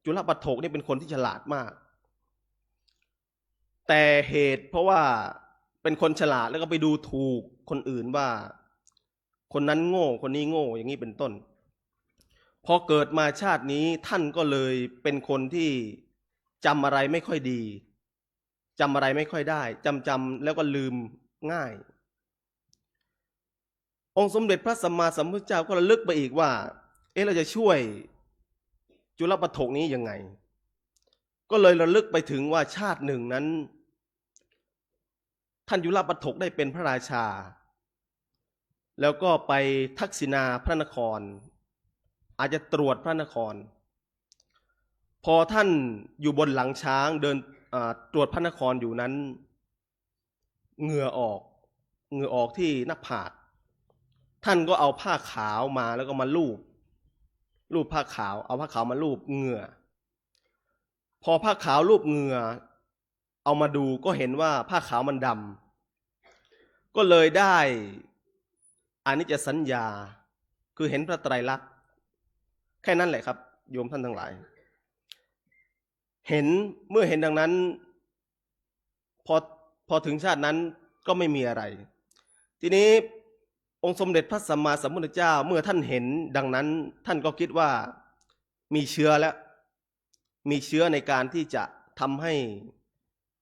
จุลปัฏฐกนี่เป็นคนที่ฉลาดมากแต่เหตุเพราะว่าเป็นคนฉลาดแล้วก็ไปดูถูกคนอื่นว่าคนนั้นโง่คนนี้โง่อย่างนี้เป็นต้นพอเกิดมาชาตินี้ท่านก็เลยเป็นคนที่จำอะไรไม่ค่อยดีจำอะไรไม่ค่อยได้จำแล้วก็ลืมง่ายองค์สมเด็จพระสัมมาสัมพุทธเจ้าก็ระลึกไปอีกว่าเราจะช่วยจุลปัฏฐกนี้ยังไงก็เลยระลึกไปถึงว่าชาติหนึ่งนั้นท่านจุลปัฏฐกได้เป็นพระราชาแล้วก็ไปทักษิณาพระนครอาจจะตรวจพระนครพอท่านอยู่บนหลังช้างเดินตรวจพระนครอยู่นั้นเหงื่อออกที่หน้าผากท่านก็เอาผ้าขาวมาแล้วก็มาลูบผ้าขาวเอาผ้าขาวมาลูบเหงื่อพอผ้าขาวลูบเหงื่อเอามาดูก็เห็นว่าผ้าขาวมันดำก็เลยได้อานิจจสัญญาคือเห็นพระไตรลักษณ์แค่นั้นแหละครับโยมท่านทั้งหลายเมื่อเห็นดังนั้นพอถึงชาตินั้นก็ไม่มีอะไรทีนี้องค์สมเด็จพระสัมมาสัมพุทธเจ้าเมื่อท่านเห็นดังนั้นท่านก็คิดว่ามีเชื้อแล้วมีเชื้อในการที่จะทำให้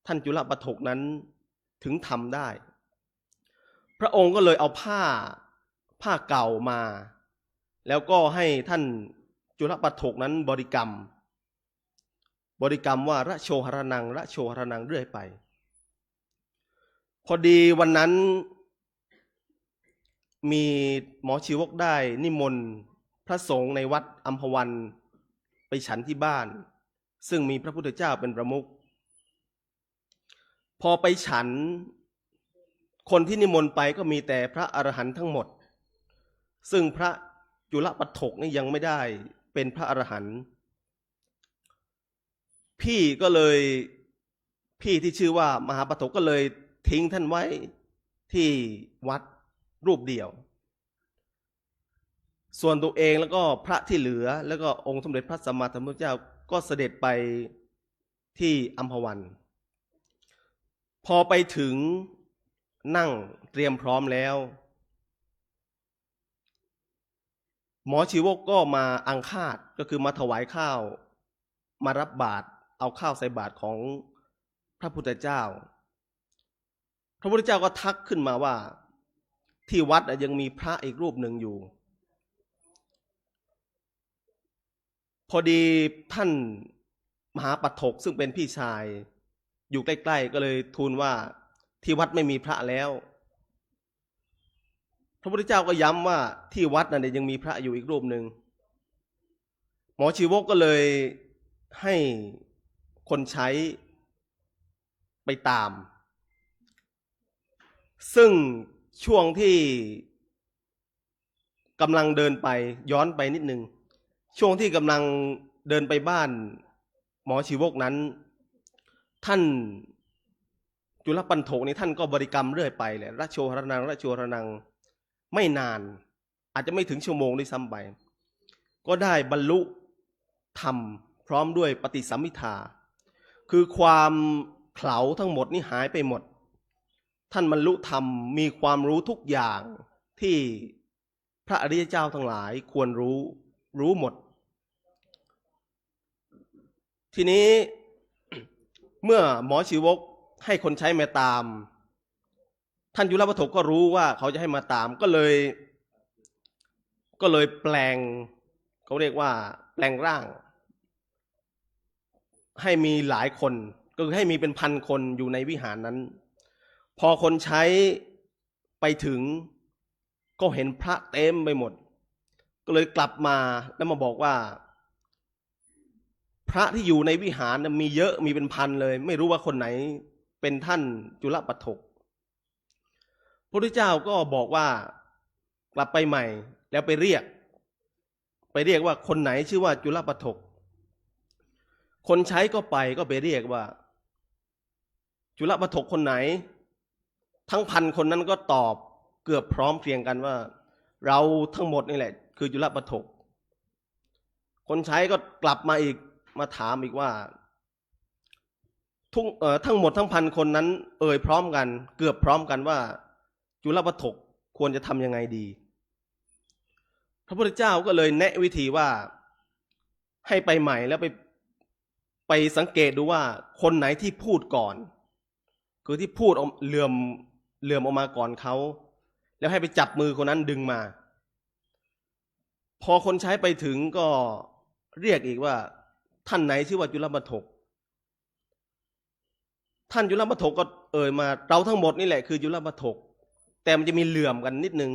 ท่านจุลปัฏฐกนั้นถึงทำได้พระองค์ก็เลยเอาผ้าเก่ามาแล้วก็ให้ท่านจุลปัฏฐกนั้นบริกรรมว่าระโชหรนังระโชหรนังเรื่อยไปพอดีวันนั้นมีหมอชีวกได้นิมนต์พระสงฆ์ในวัดอัมพวันไปฉันที่บ้านซึ่งมีพระพุทธเจ้าเป็นประมุขพอไปฉันคนที่นิมนต์ไปก็มีแต่พระอรหันต์ทั้งหมดซึ่งพระจุลปัฏฐกนี่ยังไม่ได้เป็นพระอรหันต์พี่ที่ชื่อว่ามหาปัฏฐกก็เลยทิ้งท่านไว้ที่วัดรูปเดียวส่วนตัวเองแล้วก็พระที่เหลือแล้วก็องค์สมเด็จพระสัมมาสัมพุทธเจ้าก็เสด็จไปที่อัมพวันพอไปถึงนั่งเตรียมพร้อมแล้วหมอชีวกก็มาอังคาดก็คือมาถวายข้าวมารับบาตรเอาข้าวใส่บาตรของพระพุทธเจ้าพระพุทธเจ้าก็ทักขึ้นมาว่าที่วัดยังมีพระอีกรูปหนึ่งอยู่พ พอดีท่านมหาปัฐกซึ่งเป็นพี่ชายอยู่ใกล้ๆก็เลยทูลว่าที่วัดไม่มีพระแล้วพระพุทธเจ้าก็ย้ำว่าที่วัดนั้นยังมีพระอยู่อีกรูปหนึ่งหมอชีวกก็เลยให้คนใช้ไปตามซึ่งช่วงที่กำลังเดินไปย้อนไปนิดนึงช่วงที่กำลังเดินไปบ้านหมอชีวกนั้นท่านจุลปันโถนี่ท่านก็บริกรรมเรื่อยไปแหละระโชหรนังระโชหรนังไม่นานอาจจะไม่ถึงชั่วโมงด้วยซ้ำไปก็ได้บรรลุธรรมพร้อมด้วยปฏิสัมมิทาคือความเขลาทั้งหมดนี่หายไปหมดท่านบรรลุธรรมมีความรู้ทุกอย่างที่พระอริยเจ้าทั้งหลายควรรู้หมดทีนี้เมื่อหมอชีวกให้คนใช้มาตามท่านจุลปัฏฐกก็รู้ว่าเขาจะให้มาตามก็เลยแปลงเขาเรียกว่าแปลงร่างให้มีหลายคนก็คือให้มีเป็นพันคนอยู่ในวิหารนั้นพอคนใช้ไปถึงก็เห็นพระเต็มไปหมดก็เลยกลับมาแล้วมาบอกว่าพระที่อยู่ในวิหารมีเยอะมีเป็นพันเลยไม่รู้ว่าคนไหนเป็นท่านจุลปัฏฐกพระพุทธเจ้าก็บอกว่ากลับไปใหม่แล้วไปเรียกว่าคนไหนชื่อว่าจุลปัฏฐกคนใช้ก็ไปเรียกว่าจุลปัฏฐกคนไหนทั้งพันคนนั้นก็ตอบเกือบพร้อมเพรียงกันว่าเราทั้งหมดนี่แหละคือจุลปัฏฐกคนใช้ก็กลับมาอีกมาถามอีกว่าทั้งหมดทั้งพันคนนั้นพร้อมกันเกือบพร้อมกันว่าจุลปัฏฐกควรจะทำยังไงดีพระพุทธเจ้าก็เลยแนะวิธีว่าให้ไปใหม่แล้วไปสังเกตดูว่าคนไหนที่พูดก่อนคือที่พูดเหลื่อมออกมาก่อนเขาแล้วให้ไปจับมือคนนั้นดึงมาพอคนใช้ไปถึงก็เรียกอีกว่าท่านไหนชื่อว่าจุลปัฏฐกท่านจุลปัฏฐกก็มาเราทั้งหมดนี่แหละคือจุลปัฏฐกแต่มันจะมีเหลื่อมกันนิดนึง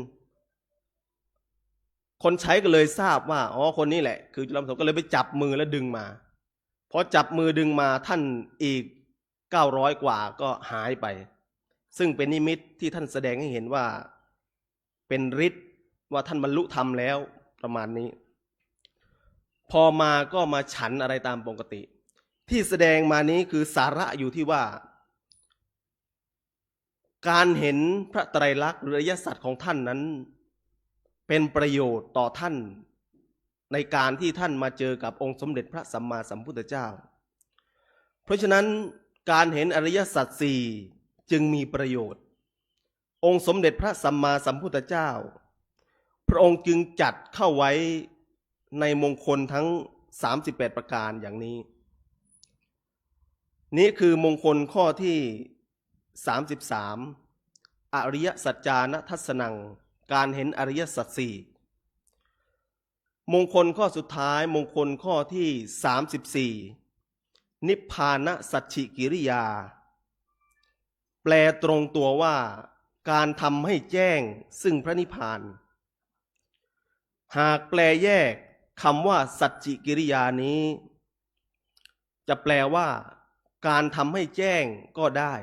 คนใช้ก็เลยทราบว่าอ๋อคนนี้แหละคือจุลปัฏฐกก็เลยไปจับมือแล้วดึงมาพอจับมือดึงมาท่านอีก900กว่าก็หายไปซึ่งเป็นนิมิตที่ท่านแสดงให้เห็นว่าเป็นฤทธิ์ว่าท่านบรรลุธรรมแล้วประมาณนี้พอมาก็มาฉันอะไรตามปกติที่แสดงมานี้คือสาระอยู่ที่ว่าการเห็นพระไตรลักษณ์หรืออริยสัจของท่านนั้นเป็นประโยชน์ต่อท่านในการที่ท่านมาเจอกับองค์สมเด็จพระสัมมาสัมพุทธเจ้าเพราะฉะนั้นการเห็นอริยสัจสี่จึงมีประโยชน์องค์สมเด็จพระสัมมาสัมพุทธเจ้าพระองค์จึงจัดเข้าไว้ในมงคลทั้ง38ประการอย่างนี้นี่คือมงคลข้อที่33อริยสัจจานทัสนังการเห็นอริยสัจสี่มงคลข้อสุดท้ายมงคลข้อที่34นิพพานสัจฉิกิริยาแปลตรงตัวว่าการทำให้แจ้งซึ่งพระนิพพานหากแปลแยกคำว่าสัจฉิกิริยานี้จะแปลว่าการทำให้แจ้งก็ได้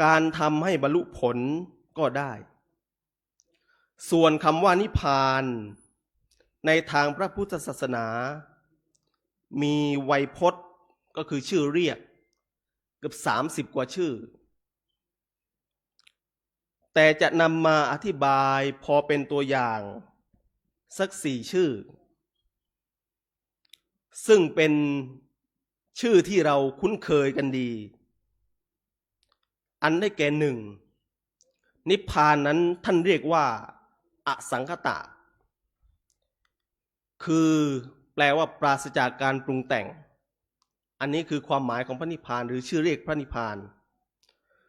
การทำให้บรรลุผลก็ได้ส่วนคำว่านิพพานในทางพระพุทธศาสนามีไวยพจน์ก็คือชื่อเรียกเกือบ30กว่าชื่อแต่จะนำมาอธิบายพอเป็นตัวอย่างสัก4ชื่อซึ่งเป็นชื่อที่เราคุ้นเคยกันดีอันได้แก่หนึ่งนิพพานนั้นท่านเรียกว่าอสังคตะคือแปลว่าปราศจากการปรุงแต่งอันนี้คือความหมายของพระนิพพานหรือชื่อเรียกพระนิพพาน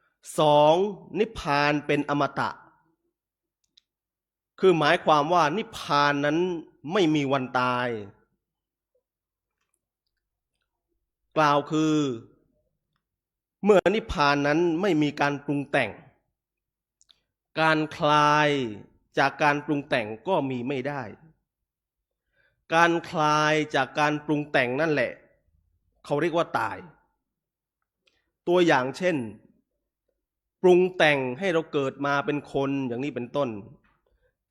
2นิพพานเป็นอมตะคือหมายความว่านิพพานนั้นไม่มีวันตาย กล่าวคือเมื่อนิพพานนั้นไม่มีการปรุงแต่งการคลายจากการปรุงแต่งก็มีไม่ได้การคลายจากการปรุงแต่งนั่นแหละเขาเรียกว่าตายตัวอย่างเช่นปรุงแต่งให้เราเกิดมาเป็นคนอย่างนี้เป็นต้น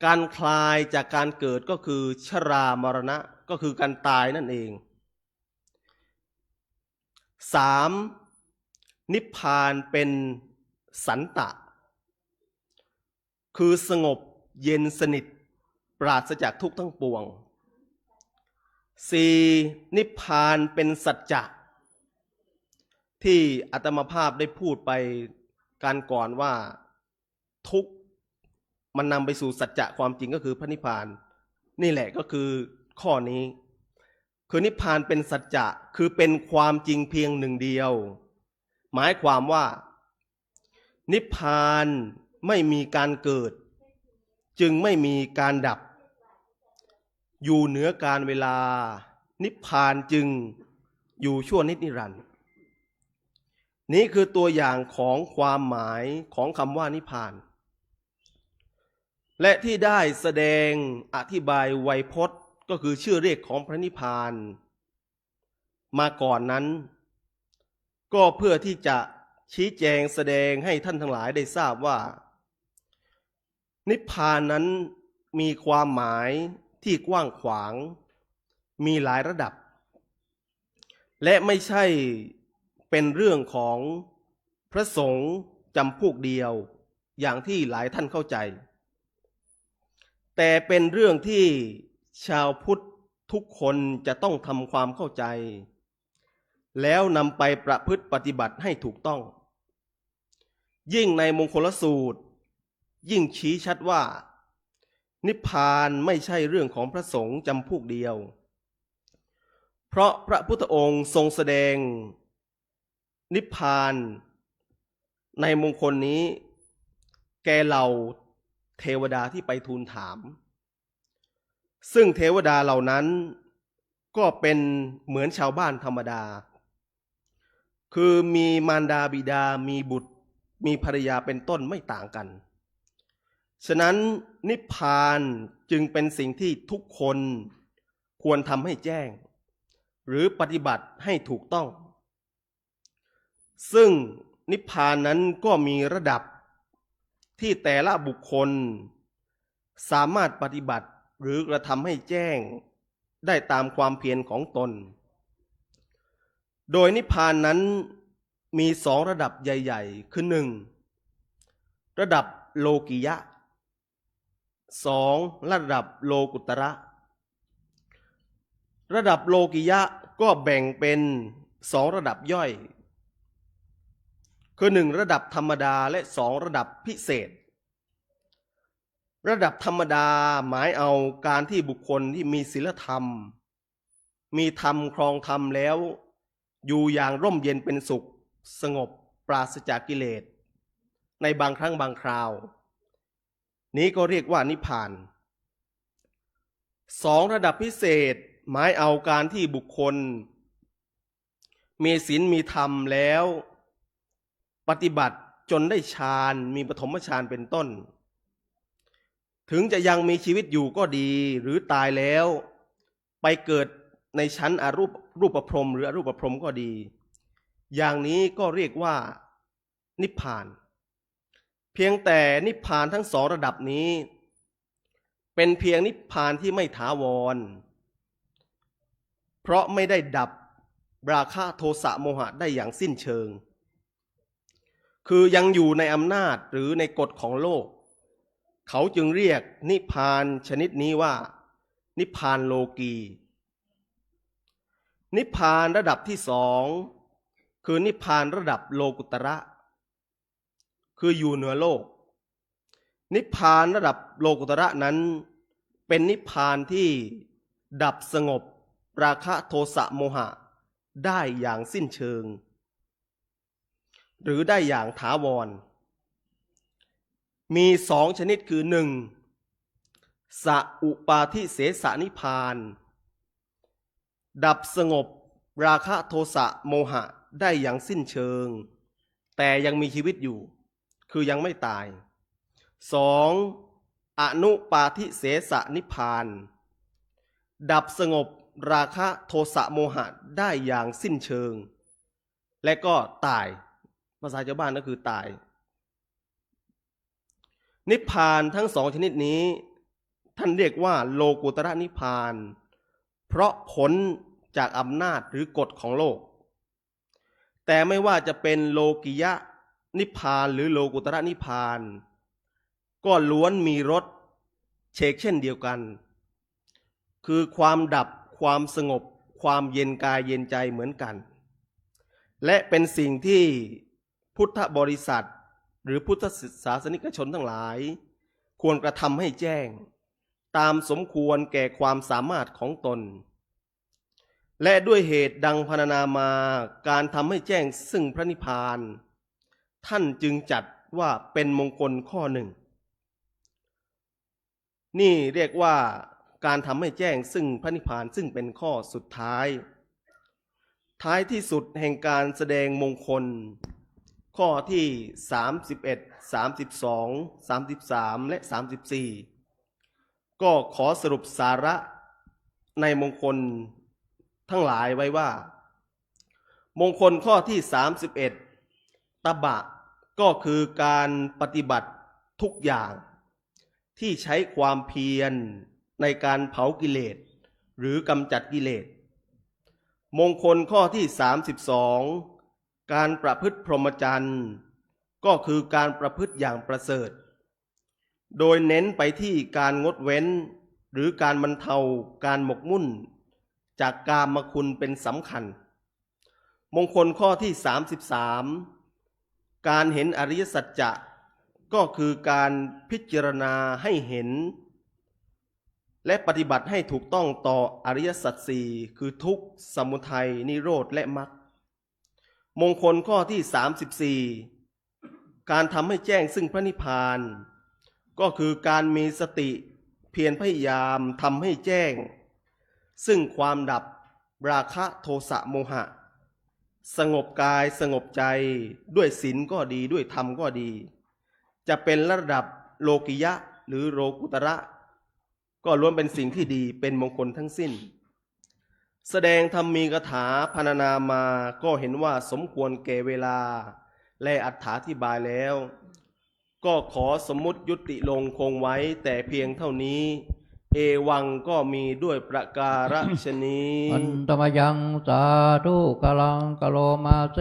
การคลายจากการเกิดก็คือชรามรณะก็คือการตายนั่นเอง 3. นิพพานเป็นสันตะคือสงบเย็นสนิทปราศจากทุกข์ทั้งปวง 4. นิพพานเป็นสัจจะที่อาตมาภาพได้พูดไปการก่อนว่าทุกข์มันนำไปสู่สัจจะความจริงก็คือพระนิพพานนี่แหละก็คือข้อนี้คือนิพพานเป็นสัจจะคือเป็นความจริงเพียงหนึ่งเดียวหมายความว่านิพพานไม่มีการเกิดจึงไม่มีการดับอยู่เหนือการเวลานิพพานจึงอยู่ชั่วนิจนิรันดร์นี้คือตัวอย่างของความหมายของคำว่านิพพานและที่ได้แสดงอธิบายไวยพจน์ก็คือชื่อเรียกของพระนิพพานมาก่อนนั้นก็เพื่อที่จะชี้แจงแสดงให้ท่านทั้งหลายได้ทราบว่านิพพานนั้นมีความหมายที่กว้างขวางมีหลายระดับและไม่ใช่เป็นเรื่องของพระสงฆ์จำพวกเดียวอย่างที่หลายท่านเข้าใจแต่เป็นเรื่องที่ชาวพุทธทุกคนจะต้องทำความเข้าใจแล้วนำไปประพฤติปฏิบัติให้ถูกต้องยิ่งในมงคลสูตรยิ่งชี้ชัดว่านิพพานไม่ใช่เรื่องของพระสงฆ์จำพวกเดียวเพราะพระพุทธองค์ทรงแสดงนิพพานในมงคลนี้แก่เหล่าเทวดาที่ไปทูลถามซึ่งเทวดาเหล่านั้นก็เป็นเหมือนชาวบ้านธรรมดาคือมีมารดาบิดามีบุตรมีภรรยาเป็นต้นไม่ต่างกันฉะนั้นนิพพานจึงเป็นสิ่งที่ทุกคนควรทำให้แจ้งหรือปฏิบัติให้ถูกต้องซึ่งนิพพานนั้นก็มีระดับที่แต่ละบุคคลสามารถปฏิบัติหรือกระทำให้แจ้งได้ตามความเพียรของตนโดยนิพพานนั้นมีสองระดับใหญ่ๆคือ1ระดับโลกิยะ2ระดับโลกุตระระดับโลกิยะก็แบ่งเป็น2ระดับย่อยคือ1ระดับธรรมดาและ2ระดับพิเศษระดับธรรมดาหมายเอาการที่บุคคลที่มีศีลธรรมมีธรรมครองธรรมแล้วอยู่อย่างร่มเย็นเป็นสุขสงบปราศจากกิเลสในบางครั้งบางคราวนี้ก็เรียกว่านิพพาน2ระดับพิเศษหมายเอาการที่บุคคลมีศีลมีธรรมแล้วปฏิบัติจนได้ฌานมีปฐมฌานเป็นต้นถึงจะยังมีชีวิตอยู่ก็ดีหรือตายแล้วไปเกิดในชั้นรูปพรหมหรืออรูปพรหมก็ดีอย่างนี้ก็เรียกว่านิพพานเพียงแต่นิพพานทั้ง2ระดับนี้เป็นเพียงนิพพานที่ไม่ถาวรเพราะไม่ได้ดับราคะโทสะโมหะได้อย่างสิ้นเชิงคือยังอยู่ในอำนาจหรือในกฎของโลกเขาจึงเรียกนิพพานชนิดนี้ว่านิพพานโลกีนิพพานระดับที่2คือนิพพานระดับโลกุตระคืออยู่เหนือโลกนิพพานระดับโลกุตระนั้นเป็นนิพพานที่ดับสงบราคะโทสะโมหะได้อย่างสิ้นเชิงหรือได้อย่างถาวรมี2ชนิดคือ1สัอุปาทิเสสนิพพานดับสงบ ราคะโทสะโมหะได้อย่างสิ้นเชิงแต่ยังมีชีวิตอยู่คือยังไม่ตาย 2. อนุปาทิเสสนิพพาน ดับสงบราคะโทสะโมหะได้อย่างสิ้นเชิงและก็ตายภาษาชาวบ้านก็คือตายนิพพานทั้งสองชนิดนี้ท่านเรียกว่าโลกุตระนิพพานเพราะผลจากอำนาจหรือกฎของโลกแต่ไม่ว่าจะเป็นโลกิยะนิพพานหรือโลกุตระนิพพานก็ล้วนมีรสเชกเช่นเดียวกันคือความดับความสงบความเย็นกายเย็นใจเหมือนกันและเป็นสิ่งที่พุทธบริษัทหรือพุทธศาสนิกชนทั้งหลายควรกระทำให้แจ้งตามสมควรแก่ความสามารถของตนและด้วยเหตุดังพรรณนามาการทำให้แจ้งซึ่งพระนิพพานท่านจึงจัดว่าเป็นมงคลข้อหนึ่งนี่เรียกว่าการทำให้แจ้งซึ่งพระนิพพานซึ่งเป็นข้อสุดท้ายที่สุดแห่งการแสดงมงคลข้อที่31 32 33และ34ก็ขอสรุปสาระในมงคลทั้งหลายไว้ว่ามงคลข้อที่31ตบะก็คือการปฏิบัติทุกอย่างที่ใช้ความเพียรในการเผากิเลสหรือกำจัดกิเลสมงคลข้อที่32การประพฤติพรหมจรรย์ก็คือการประพฤติอย่างประเสริฐโดยเน้นไปที่การงดเว้นหรือการบรรเทาการหมกมุ่นจากกามคุณเป็นสำคัญมงคลข้อที่33การเห็นอริยสัจจะก็คือการพิจารณาให้เห็นและปฏิบัติให้ถูกต้องต่ออริยสัจสี่คือทุกข์สมุทัยนิโรธและมรรคมงคลข้อที่34การทำให้แจ้งซึ่งพระนิพพานก็คือการมีสติเพียรพยายามทำให้แจ้งซึ่งความดับราคะโทสะโมหะสงบกายสงบใจด้วยศีลก็ดีด้วยธรรมก็ดีจะเป็นระดับโลกิยะหรือโลกุตระก็ล้วนเป็นสิ่งที่ดีเป็นมงคลทั้งสิ้นแสดงธรรมีกถาพรรณนามาก็เห็นว่าสมควรแก่เวลาและอรรถธิบายแล้วก็ขอสมมุติยุติลงคงไว้แต่เพียงเท่านี้เอวังก็มีด้วยประการฉนี้ อันตมยังสาธุกลังกะโลมาเซ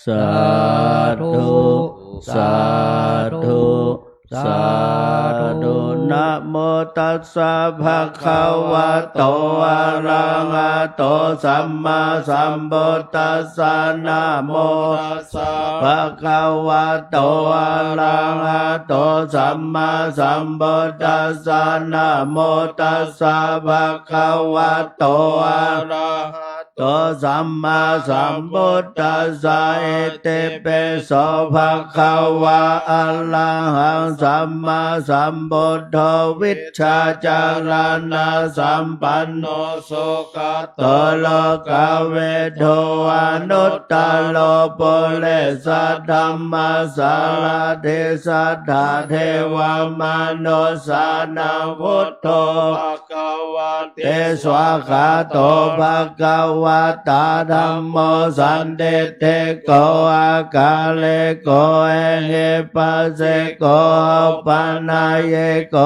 สาธุสาธุสาธุนะโมตัสสะภะคะวะโตอะระหะโตสัมมาสัมพุทธัสสะนะโมตัสสะภะคะวะโตอะระหะโตสัมมาสัมพุทธัสสะนะโมตัสสะภะคะวะโตอะระหะโตสัมมาสัมพุทธัสสะเอติปิโสภะคะวะอะระหังสัมมาสัมพุทโธวิชชาจารณะสัมปันโนสุขโตโลกเวทอนุตตโลปุเรสธัมมาสารเทสัทธาเทวมนุสานังพุทโธภะคะวะเตสวะขาโตภะคะวะตาธัมโมสันติเตโกอากาเลโกเอเฮปัสเสโกปานายเยโก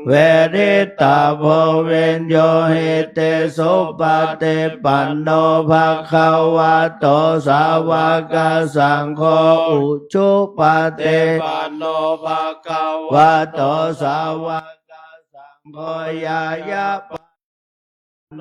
เวริตาโพเวนโยหิเตสุปฏิปันโนภะคะวะโตสาวกสังโฆอุชุปฏิปันโนภะคะวะโตสาวกสังโฆยายะ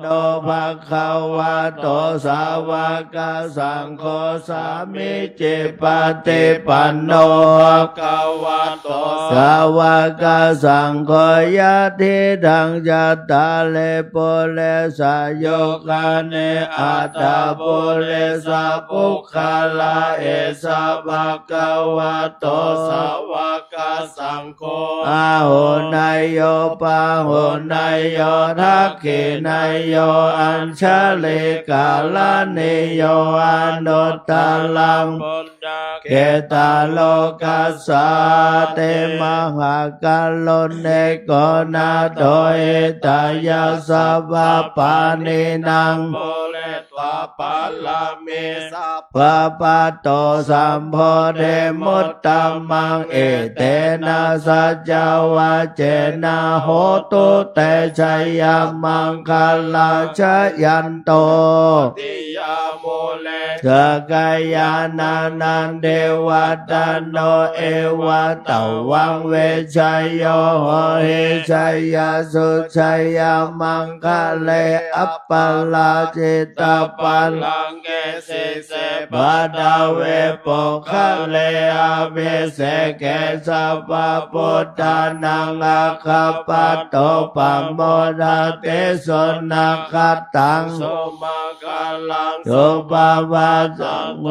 โนภะคะวะโตสาวกสังโฆสามิจิปฏิปันโนภะคะวะโตสาวกสังโฆยะทิดังจัตตาเลปุเรสโยคาเนอัตตาปุเรสปุคคาลาเอสะภะคะวะโตสาวกสังโฆอาหุนายโยปะหุนายโยทักขินาย โยอัญชเลกาลเนโยอนุตตลังเกตาโลกัสสะเตมหากาลเนโกนาโตเอตายาสัพพปานินังโมเลตวาปาลาเมสัพพะปะโตสัมโพเดมุตตมังเอเตนะสัจจวะเจนะโหตุเตชัยยมังคลาชยันโตติยาโมเลสกายานานันเดวตันโนเอวะตวังเวชัยโยโหเฮชัยยสุชัยยมังคเลอัปปลาจิตาปัลลังเกสิเสบาดาเวปกะเลอาเวเสเกสัพพะพุทธานังอาคาปะโตปัมโมดาเตสนาคตังโสมาคาลังสุปาวาสังโฆ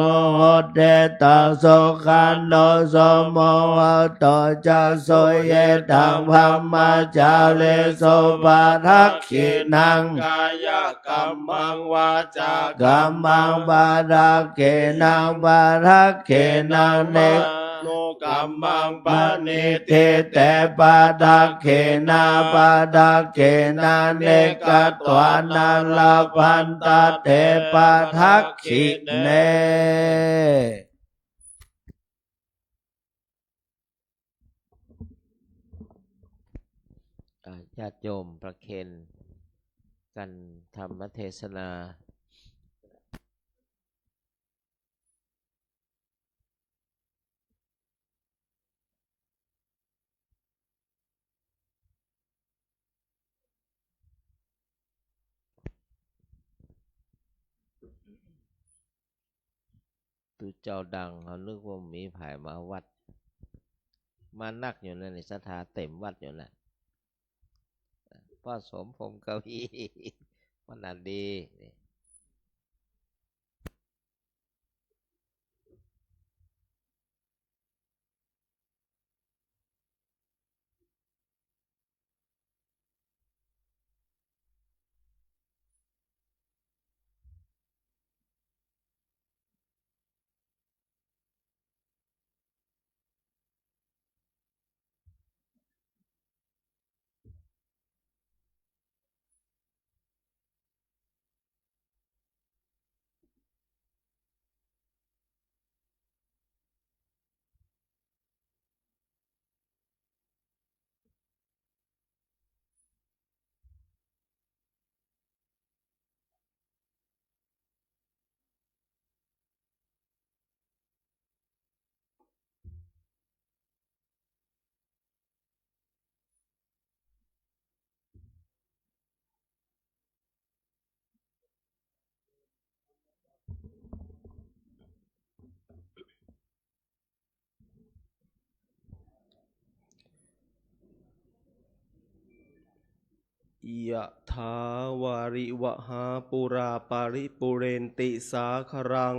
เดตังโสขันโนโสโมหะโตจะโสเยตังพัมมาจาเลโสปาทักขินังกายกัมมังวาจากัมมังบาราเกนังบาราเกนังเนโนกัมมังปานิเทเตปาดาเกนาปาดาเกนาเนกัตวานาลาพันตาเตปาทักขิเนญาติโยมประเคนกันธรรมเทศนาตูเจ้าดังเขานึกว่ามีไผ่มาวัดมานักอยู่นั่นในศรัทธาเต็มวัดอยู่แหละพ่อสมพงษ์กวีมันน่ะดียะถาวาริวหาปุราปาริปุเรนติสาครัง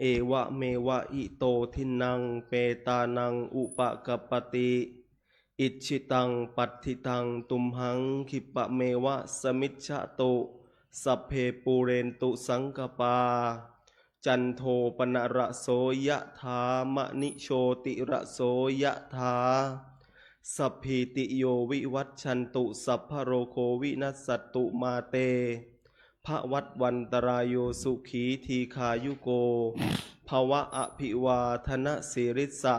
เอวะเมวะอิโตทินังเปตานังอุปกปปติอิชิตังปัตถิตังตุมหังคิปะเมวะสมิจฉตุสัพเพปูเรนตุสังกปาจันโทปนระโสยะถามณิโชติระโสยะถาสัพพิติโยวิวัตชันตุสัพพโรโควินัสสตุมาเตภวัตวันตรายโยสุขีทีขายุโกภวะอภิวาทนสิริสะ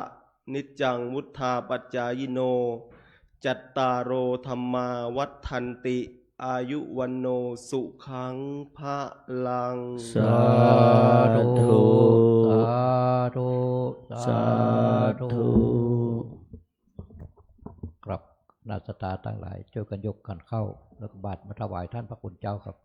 นิจจังวุธาปัจจายโนจัตตารโอธรรมาวัฏันติอายุวันโนสุขังพะลัง สาธุ สาธุ สาธุ กลับนาสตาทั้งหลายช่วยกันยกกันเข้าแล้วก็บาตรมาถวายท่านพระคุณเจ้าครับ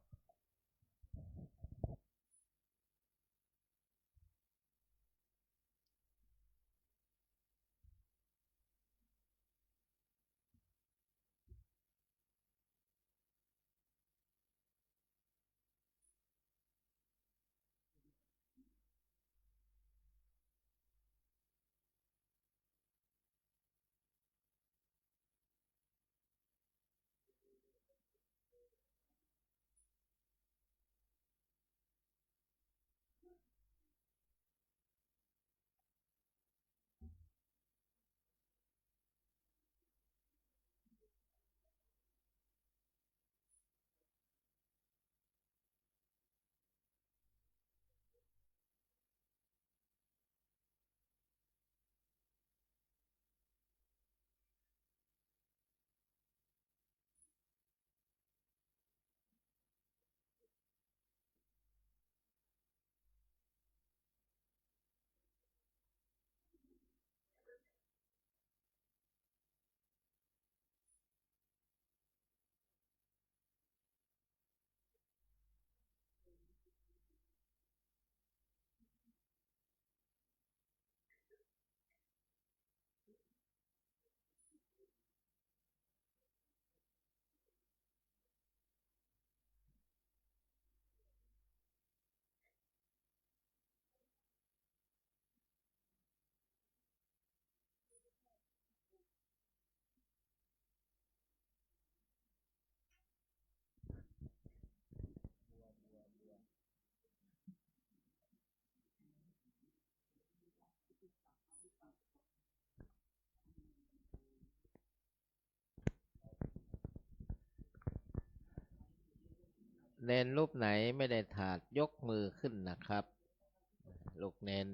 เนนรูปไหนไม่ได้ถาดยกมือขึ้นนะครับ ลูกเนน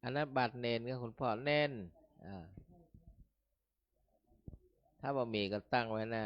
อันนั้นบัตรเนนก็คุณพ่อเนนถ้าบะหมี่ก็ตั้งไว้นะ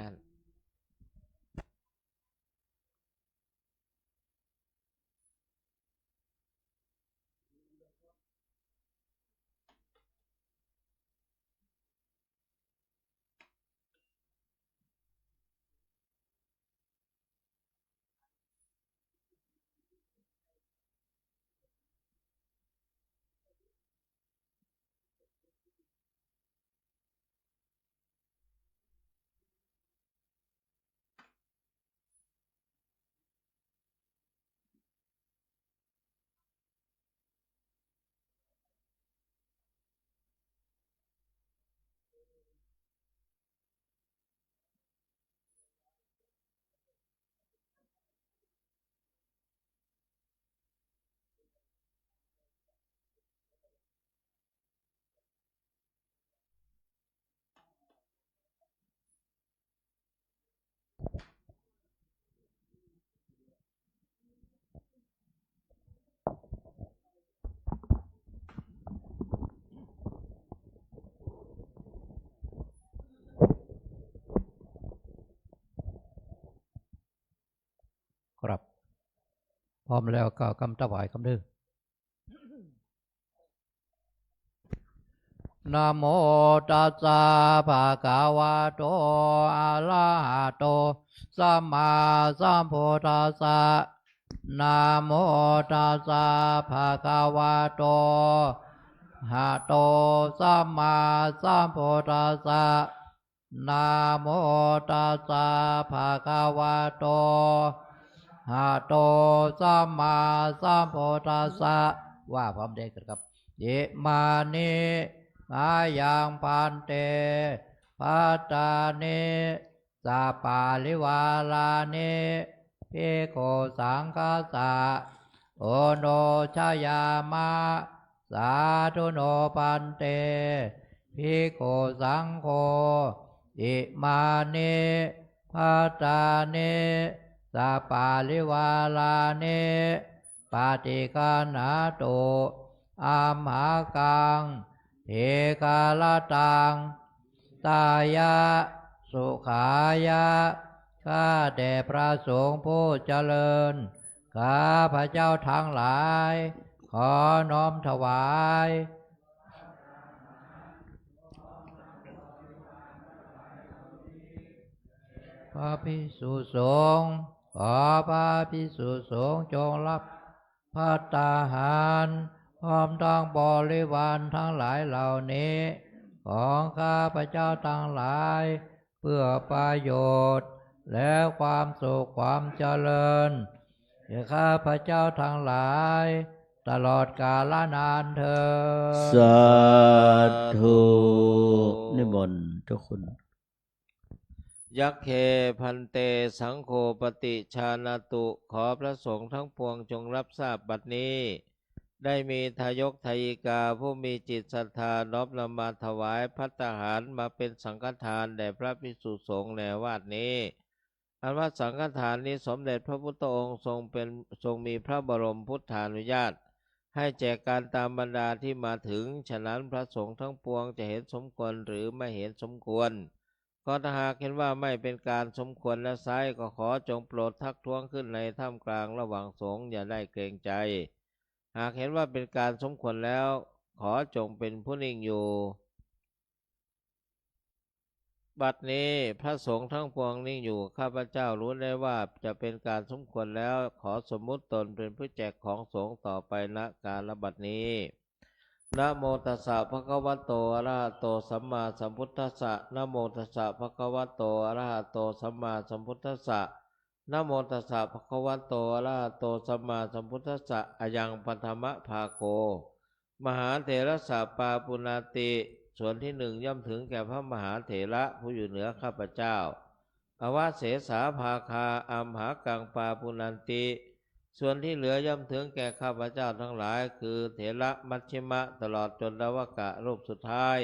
ครับพร้อมแล้วก็คำถวายคำเด้อนะโมตัสสะภะคะวะโตอะระหะโตสัมมาสัมพุทธัสสะนะโมตัสสะภะคะวะโตหะโตสัมมาสัมพุทธัสสะนะโมตัสสะภะคะวะโตหะโตสัมมาสัมพุทธัสสะว่าพร้อมเด็กครับอิมานิอายังพันเตปัตตานิสาปาลิวาลานิภิกขุสังฆสสะโอโนชยามะสาธุโนพันเตภิกขุสังโฆอิมานิปัตตานิสาปาลิวาลานิปาติกานาโตอัมหากังเอกาลตังตายะสุขายะข้าแต่พระสงฆ์ผู้เจริญข้าพระเจ้าทั้งหลายขอน้อมถวายพระภิกษุสงฆ์ขอพระภิกษุสงฆ์จงรับภัตตาหารพร้อมทั้งบริวารทั้งหลายเหล่านี้ของข้าพระเจ้าทั้งหลายเพื่อประโยชน์และความสุขความเจริญแก่ข้าพระเจ้าทั้งหลายตลอดกาลนานเถิด สาธุนิมนต์เจ้าคุณ ยักเคพันเตสังโฆปฏิชานาตุขอพระสงฆ์ทั้งปวงจงรับทราบบัดนี้ ได้มีทายกทายิกาผู้มีจิตศรัทธาน้อมนำมาถวายภัตตาหารมาเป็นสังฆทานแด่พระภิกษุสงฆ์ในวาดนี้อันว่าสังฆทานนี้สมเด็จพระพุทธองค์ทรงมีพระบรมพุทธานุญาตให้แจกการตามบรรดาที่มาถึงฉะนั้นพระสงฆ์ทั้งปวงจะเห็นสมควรหรือไม่เห็นสมควรก็ถ้าหากเห็นว่าไม่เป็นการสมควรและไซร้ก็ขอจงโปรดทักท้วงขึ้นในท่ามกลางระหว่างสงฆ์อย่าได้เกรงใจหากเห็นว่าเป็นการสมควรแล้วขอจงเป็นผู้นิ่งอยู่บัดนี้พระสงฆ์ทั้งปวงนิ่งอยู่ข้าพเจ้ารู้ได้ว่าจะเป็นการสมควรแล้วขอสมมุติตนเป็นผู้แจกของสงฆ์ต่อไปณกาลบัดนี้นะโมตัสสะภะคะวะโตอะระหะโตสัมมาสัมพุทธัสสะนะโมตัสสะภะคะวะโตอะระหะโตสัมมาสัมพุทธัสสะ นะโมตัสสะภะคะวะโตอะระหะโตสัมมาสัมพุทธัสสะอะยังปัทมะภาโคมหาเถระสะปาปุณาติส่วนที่หนึ่งย่อมถึงแก่พระมหาเถระผู้อยู่เหนือข้าพเจ้าอวเสสาภาคาอัมหากังปาปุนันติส่วนที่เหลือย่อมถึงแก่ข้าพเจ้าทั้งหลายคือเถระมัชฌิมะตลอดจนดาวกะรูปสุดท้าย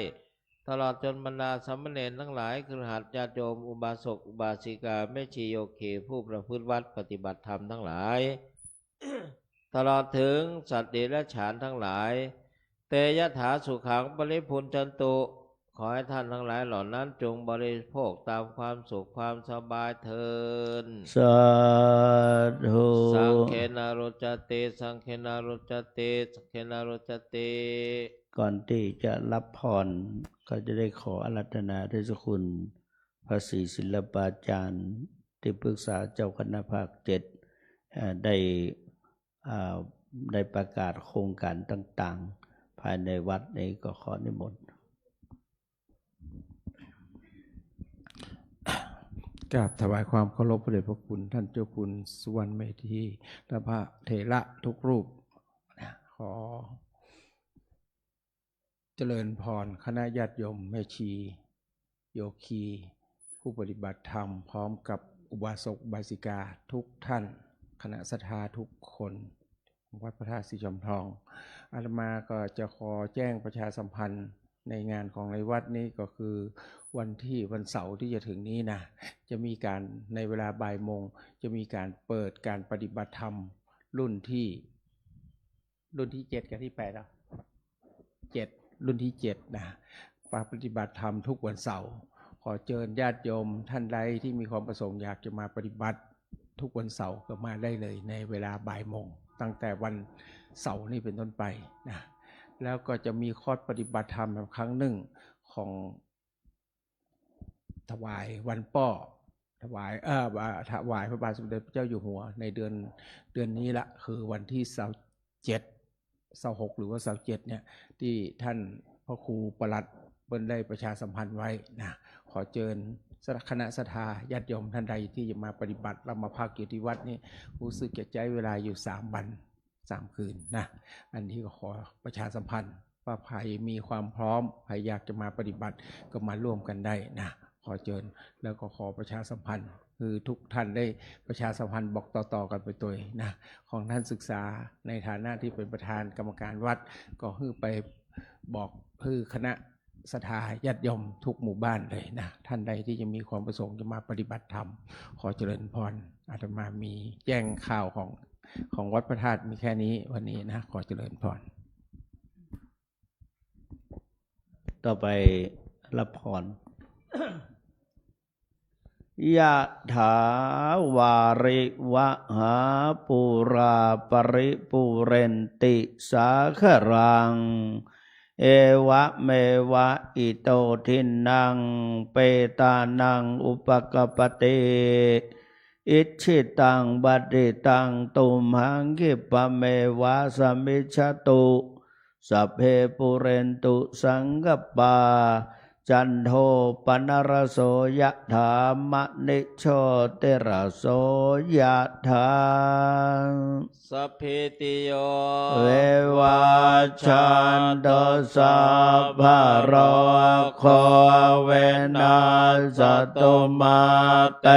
ตลอดจนบรรดาสามเณรทั้งหลายคือหัดญาติโยมอุบาสกอุบาสิกาแม่ชีโยคีผู้ประพฤติวัดปฏิบัติธรรมทั้งหลาย ตลอดถึงสัตว์เดรัจฉานทั้งหลายเตยถาสุขังปริพุนจันตุขอให้ท่านทั้งหลายเหล่านั้นจงบริโภคตามความสุขความสบายเถิด สาธุ สังเคนารุจติสังเคนารุจติสังเคนารุจติ ก่อนที่จะรับพรก็จะได้ขออาราธนาด้วยเจ้าคุณพระศรีศิลปาจารย์ที่ปรึกษาเจ้าคณะภาค7ได้ประกาศโครงการต่างๆ ภายในวัดนี้ก็ขอนิมนต์ กราบถวายความเคารพพระเดชพระคุณท่านเจ้าคุณสุวรรณเมธีและพระเถระทุกรูปขอเจริญพรคณะญาติโยมแม่ชีโยคีผู้ปฏิบัติธรรมพร้อมกับอุบาสกอุบาสิกาทุกท่านคณะศรัทธาทุกคนวัดพระธาตุสีจอมทองอาตมาก็จะขอแจ้งประชาสัมพันธ์ในงานของในวัดนี้ก็คือวันเสาร์ที่จะถึงนี้นะจะมีการในเวลาบ่ายโมงจะมีการเปิดการปฏิบัติธรรมรุ่นที่7กับที่8แล้ว7รุ่นที่7นะปฏิบัติธรรมทุกวันเสาร์ขอเชิญญาติโยมท่านใดที่มีความประสงค์อยากจะมาปฏิบัติทุกวันเสาร์ก็มาได้เลยในเวลาบ่ายโมงตั้งแต่วันเสาร์นี้เป็นต้นไปนะแล้วก็จะมีคอร์สปฏิบัติธรรมครั้งหนึ่งของถวายวันป้อถวายพระบาทสมเด็จพระเจ้าอยู่หัวในเดือนนี้ละคือวันที่26หรือว่า27เนี่ยที่ท่านพระครูปลัดเพิ่นได้ประชาสัมพันธ์ไว้นะขอเชิญคณะศรัทธาญาติโยมท่านใดที่จะมาปฏิบัติเรามาพักอยู่ที่วัดนี้รู้สึกจะใช้เวลาอยู่3 วัน3 คืนนะอันนี้ก็ขอประชาสัมพันธ์ว่าใครมีความพร้อมใครอยากจะมาปฏิบัติก็มาร่วมกันได้นะขอเชิญแล้วก็ขอประชาสัมพันธ์คือทุกท่านได้ประชาสัมพันธ์บอกต่อๆกันไปตัวนะของท่านศึกษาในฐานะที่เป็นประธานกรรมการวัดก็ไปบอกคณะศรัทธาญาติโยมทุกหมู่บ้านเลยนะท่านใดที่จะมีความประสงค์จะมาปฏิบัติธรรมขอเจริญพรอาตมามีแจ้งข่าวของวัดพระธาตุมีแค่นี้วันนี้นะขอเจริญพรต่อไปรับพร ยะถาวาริวหาปุราปริปุเรนติสาครังเอวะเมวะอิโตทินังเปตานังอุปกปติอิชิตังบัดดิตังตุมหังคิปะเมวะสมิจฉตุสัพเพปุเรนตุสังกปาจันโทปนรโสยะถามณิโชติรโสยะถาสัพพิติโยเววัชชันตสัพพะโรโคเวนัสตุมาเต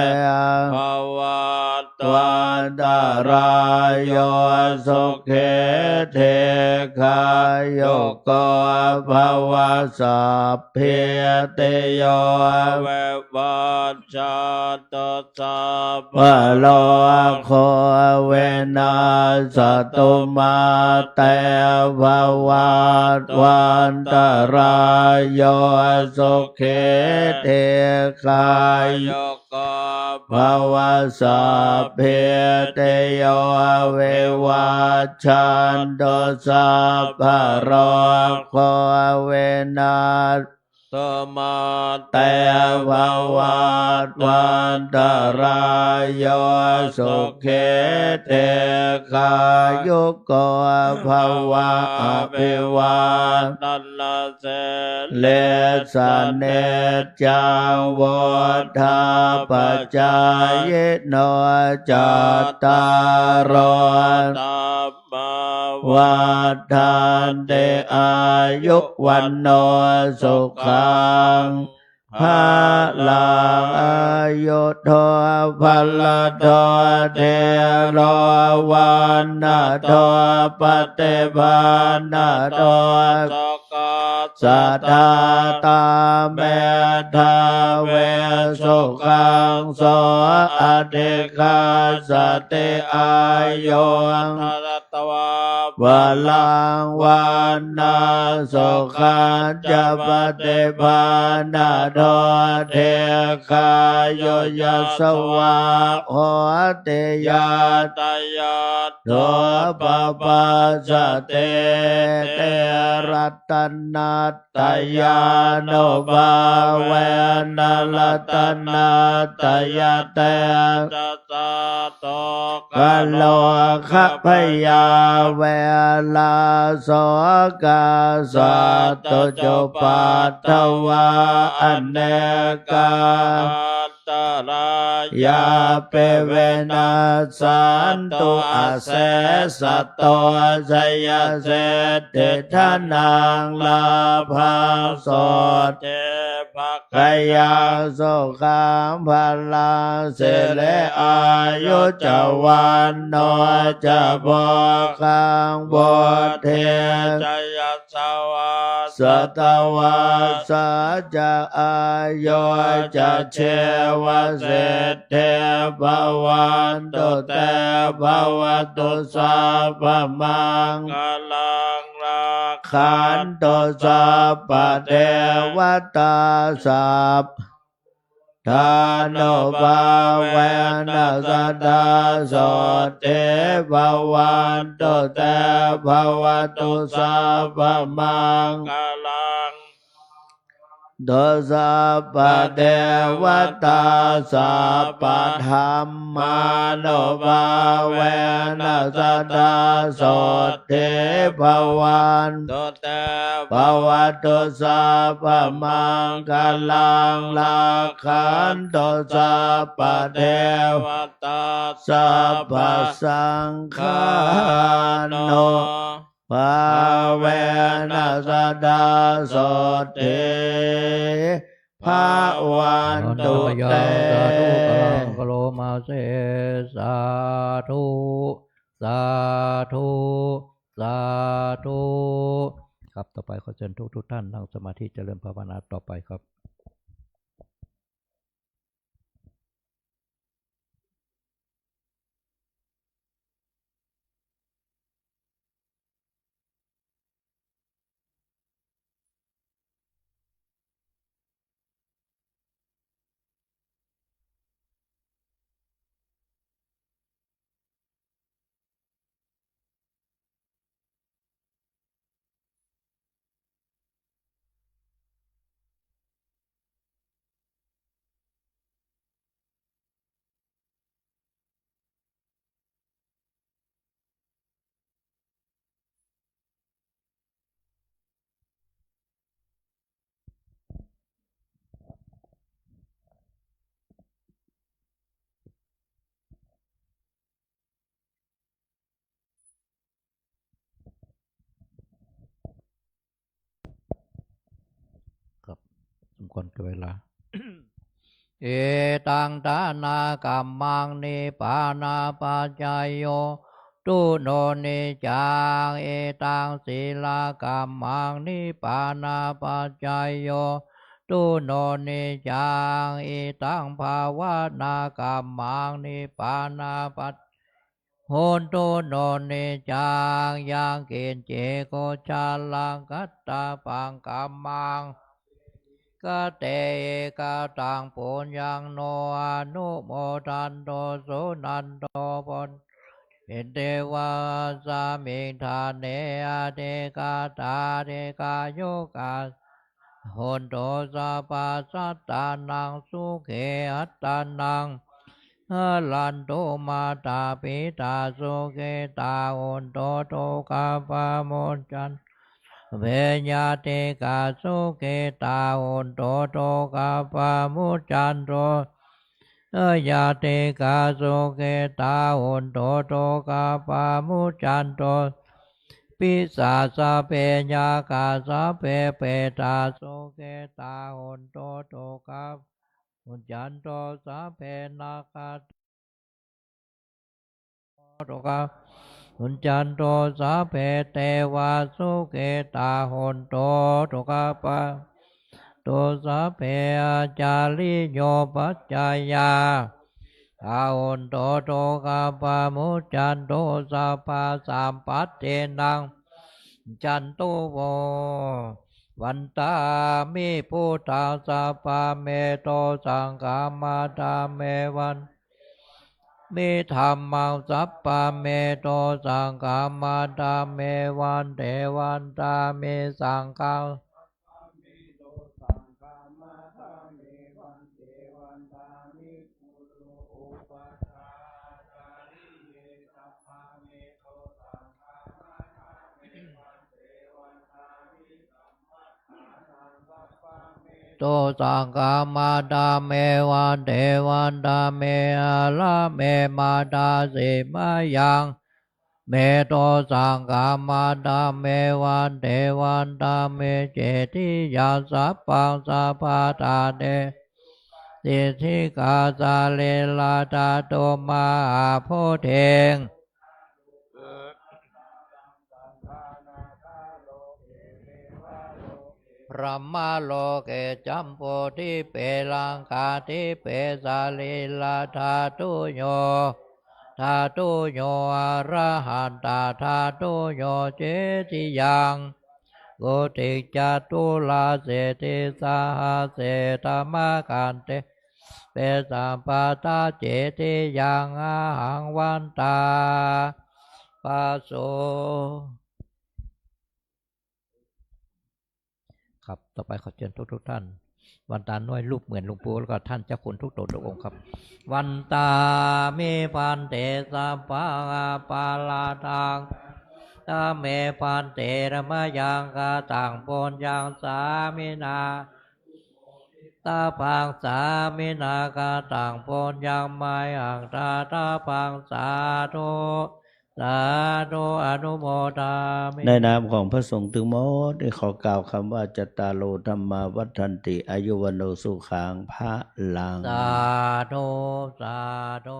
ภวัตวันตรายโยสุเขเทคายโยโกภวสัพเพเตโยเววัชชันตสัพพะโลโคเวนัสตุมาเตภวัตวันตรายโยสุเขเทคายโยโกภวสัพเพเตโยเววัชชันตสัพพะโรโคเวนัส ธรรมาแต่ภวัตวันตรายโยสุเขเตกายุโกภวะอภิวาตันนาเส เลสเนจังวุฒาปจายโนจัตตารโอ ตัมมา วัฏฐานเตอายุวันโนสุขังภาลังอายุโทภลโทเทโรวันนาโทปฏิภาณโท สกา สัทธาตาเมธาเวสุขังโสอธิคาสติอายุง ทัตตวาว ลังวันนาสุขันจะปฏิภาณโทเทคายโยยสวะโหติยา ตายา โสปปัสสะเตเตรัตนัตตยาโนภาเวนัลตนัตตยเต จัตตาโต กะโลขพยาเวลาโสกาสัตตุจุปัตถวาอเนกา อัตตราย ยาเปเวนัสสันตุอาเสสัตโตชยเสติทานังลาภาโส เทภะ กายาสุขังพลังสิเลอายุจวันโนจะบคังบทเท จยสวา สัตวาสาจะอายุจะเชวเสเทภวันตุเตภวตุสัพพมัง กาลังรัก ขันตุสัพพะเทวตาสัพทานุภาเวนัสตาโสเทภวันตุเตภวตุสัพพมัง กาลัง โดสัพพะเทวตาสัพพะธรรมานุภาเวนัสตาโสเทภวัน ตุเต ภวตุสัพพมังคลังลาขันตุสัพพะเทว วตา สัพพะสังฆานุภาเวนัสตาโสเทภาวันตุ ย เต สาธุกลังกโลมาเสสาธุสาธุสาธุครับต่อไปขอเชิญทุกท่านนั่งสมาธิเจริญภาวนาต่อไปครับครับสมควรกับเวลา เอตังทานากัมมังนิปานาปัจจายโยตุโนนิจังเอตังศีลากัมมังนิปานาปัจจายโยตุโนนิจังเอตังภาวนากัมมังนิปานาปัจโหนตุโนนิจังยังเกณฑ์เจโกชาลังกัตตาปังกัมมังกเตกะตังปุญญังโนอนุโมทันโตสุนันโตปนเอเทวาสามิทานเนอเดกาตาเดกาโยกา โหนโตสัพพะสัตตานังสุเขอัตตานังลันโตมาตาปิตาสุเขตาโหนโตโตกาปะโมจจันเวญาติกาสุเขตาโหนโตโตกาปะโมจจันโตยาติกาสุเขตาโหนโตโตกาปะโมจจันโตปิสาสะเปญากาสะเปเปตาสุเขตาโหนโตโตกาโมจจันโตสะเพนาคาโตกาหุนจันโตสาเพเตวาสุเกตาหนโตโตกาปะโตสาเพอาจาริโยปัจจายาอาหนโตโตกาปะมุจันโตสัพพะสามปัตเตนังจันโตโววันตามิพุทธาสัพพะเมโตสังฆามาตาเมวันมิธรรมังสัพพะเมโตสังฆามาตาเมวันเทวันตาเมสังฆาโตสังฆามาตาเมวันเทวันตาเมอาลาเมมาตาสิมายังเมโตสังฆามาตาเมวันเทวันตาเมเจติยาสัพพังสัพพะตาเตสิทธิกาสาเลลาตาโตมาโพเทงพระมาโลเกจัมโพธิเปลังคาธิเปสาลีลาธาตุโยธาตุโยอระหันตาธาตุโยเจติยังโกติจตุลาเสติสาหาเสตมะกันเตเปสัมปตาเจติยังอาหังวันตาปะโสครับต่อไปขอเชิญทุกท่านวันตาน้อยรูปเหมือนหลวงปู่แล้วก็ท่านเจ้าคุณทุกตนทุกองค์ครับวันตามิพันเตสัพพะปาลาทังตาเมพันเตระมะยังกาตังปนยังสามินาตาพังสามินากาตังปนยังไมหังตาพังสาธุสาธุอนุโมทามิในนามของพระสงฆ์ถึงหมดได้ขอกล่าวคำว่าจัตตาโลธรรมาวัฏันติอายุวันโนสุขังพระลังสาธุสาธุ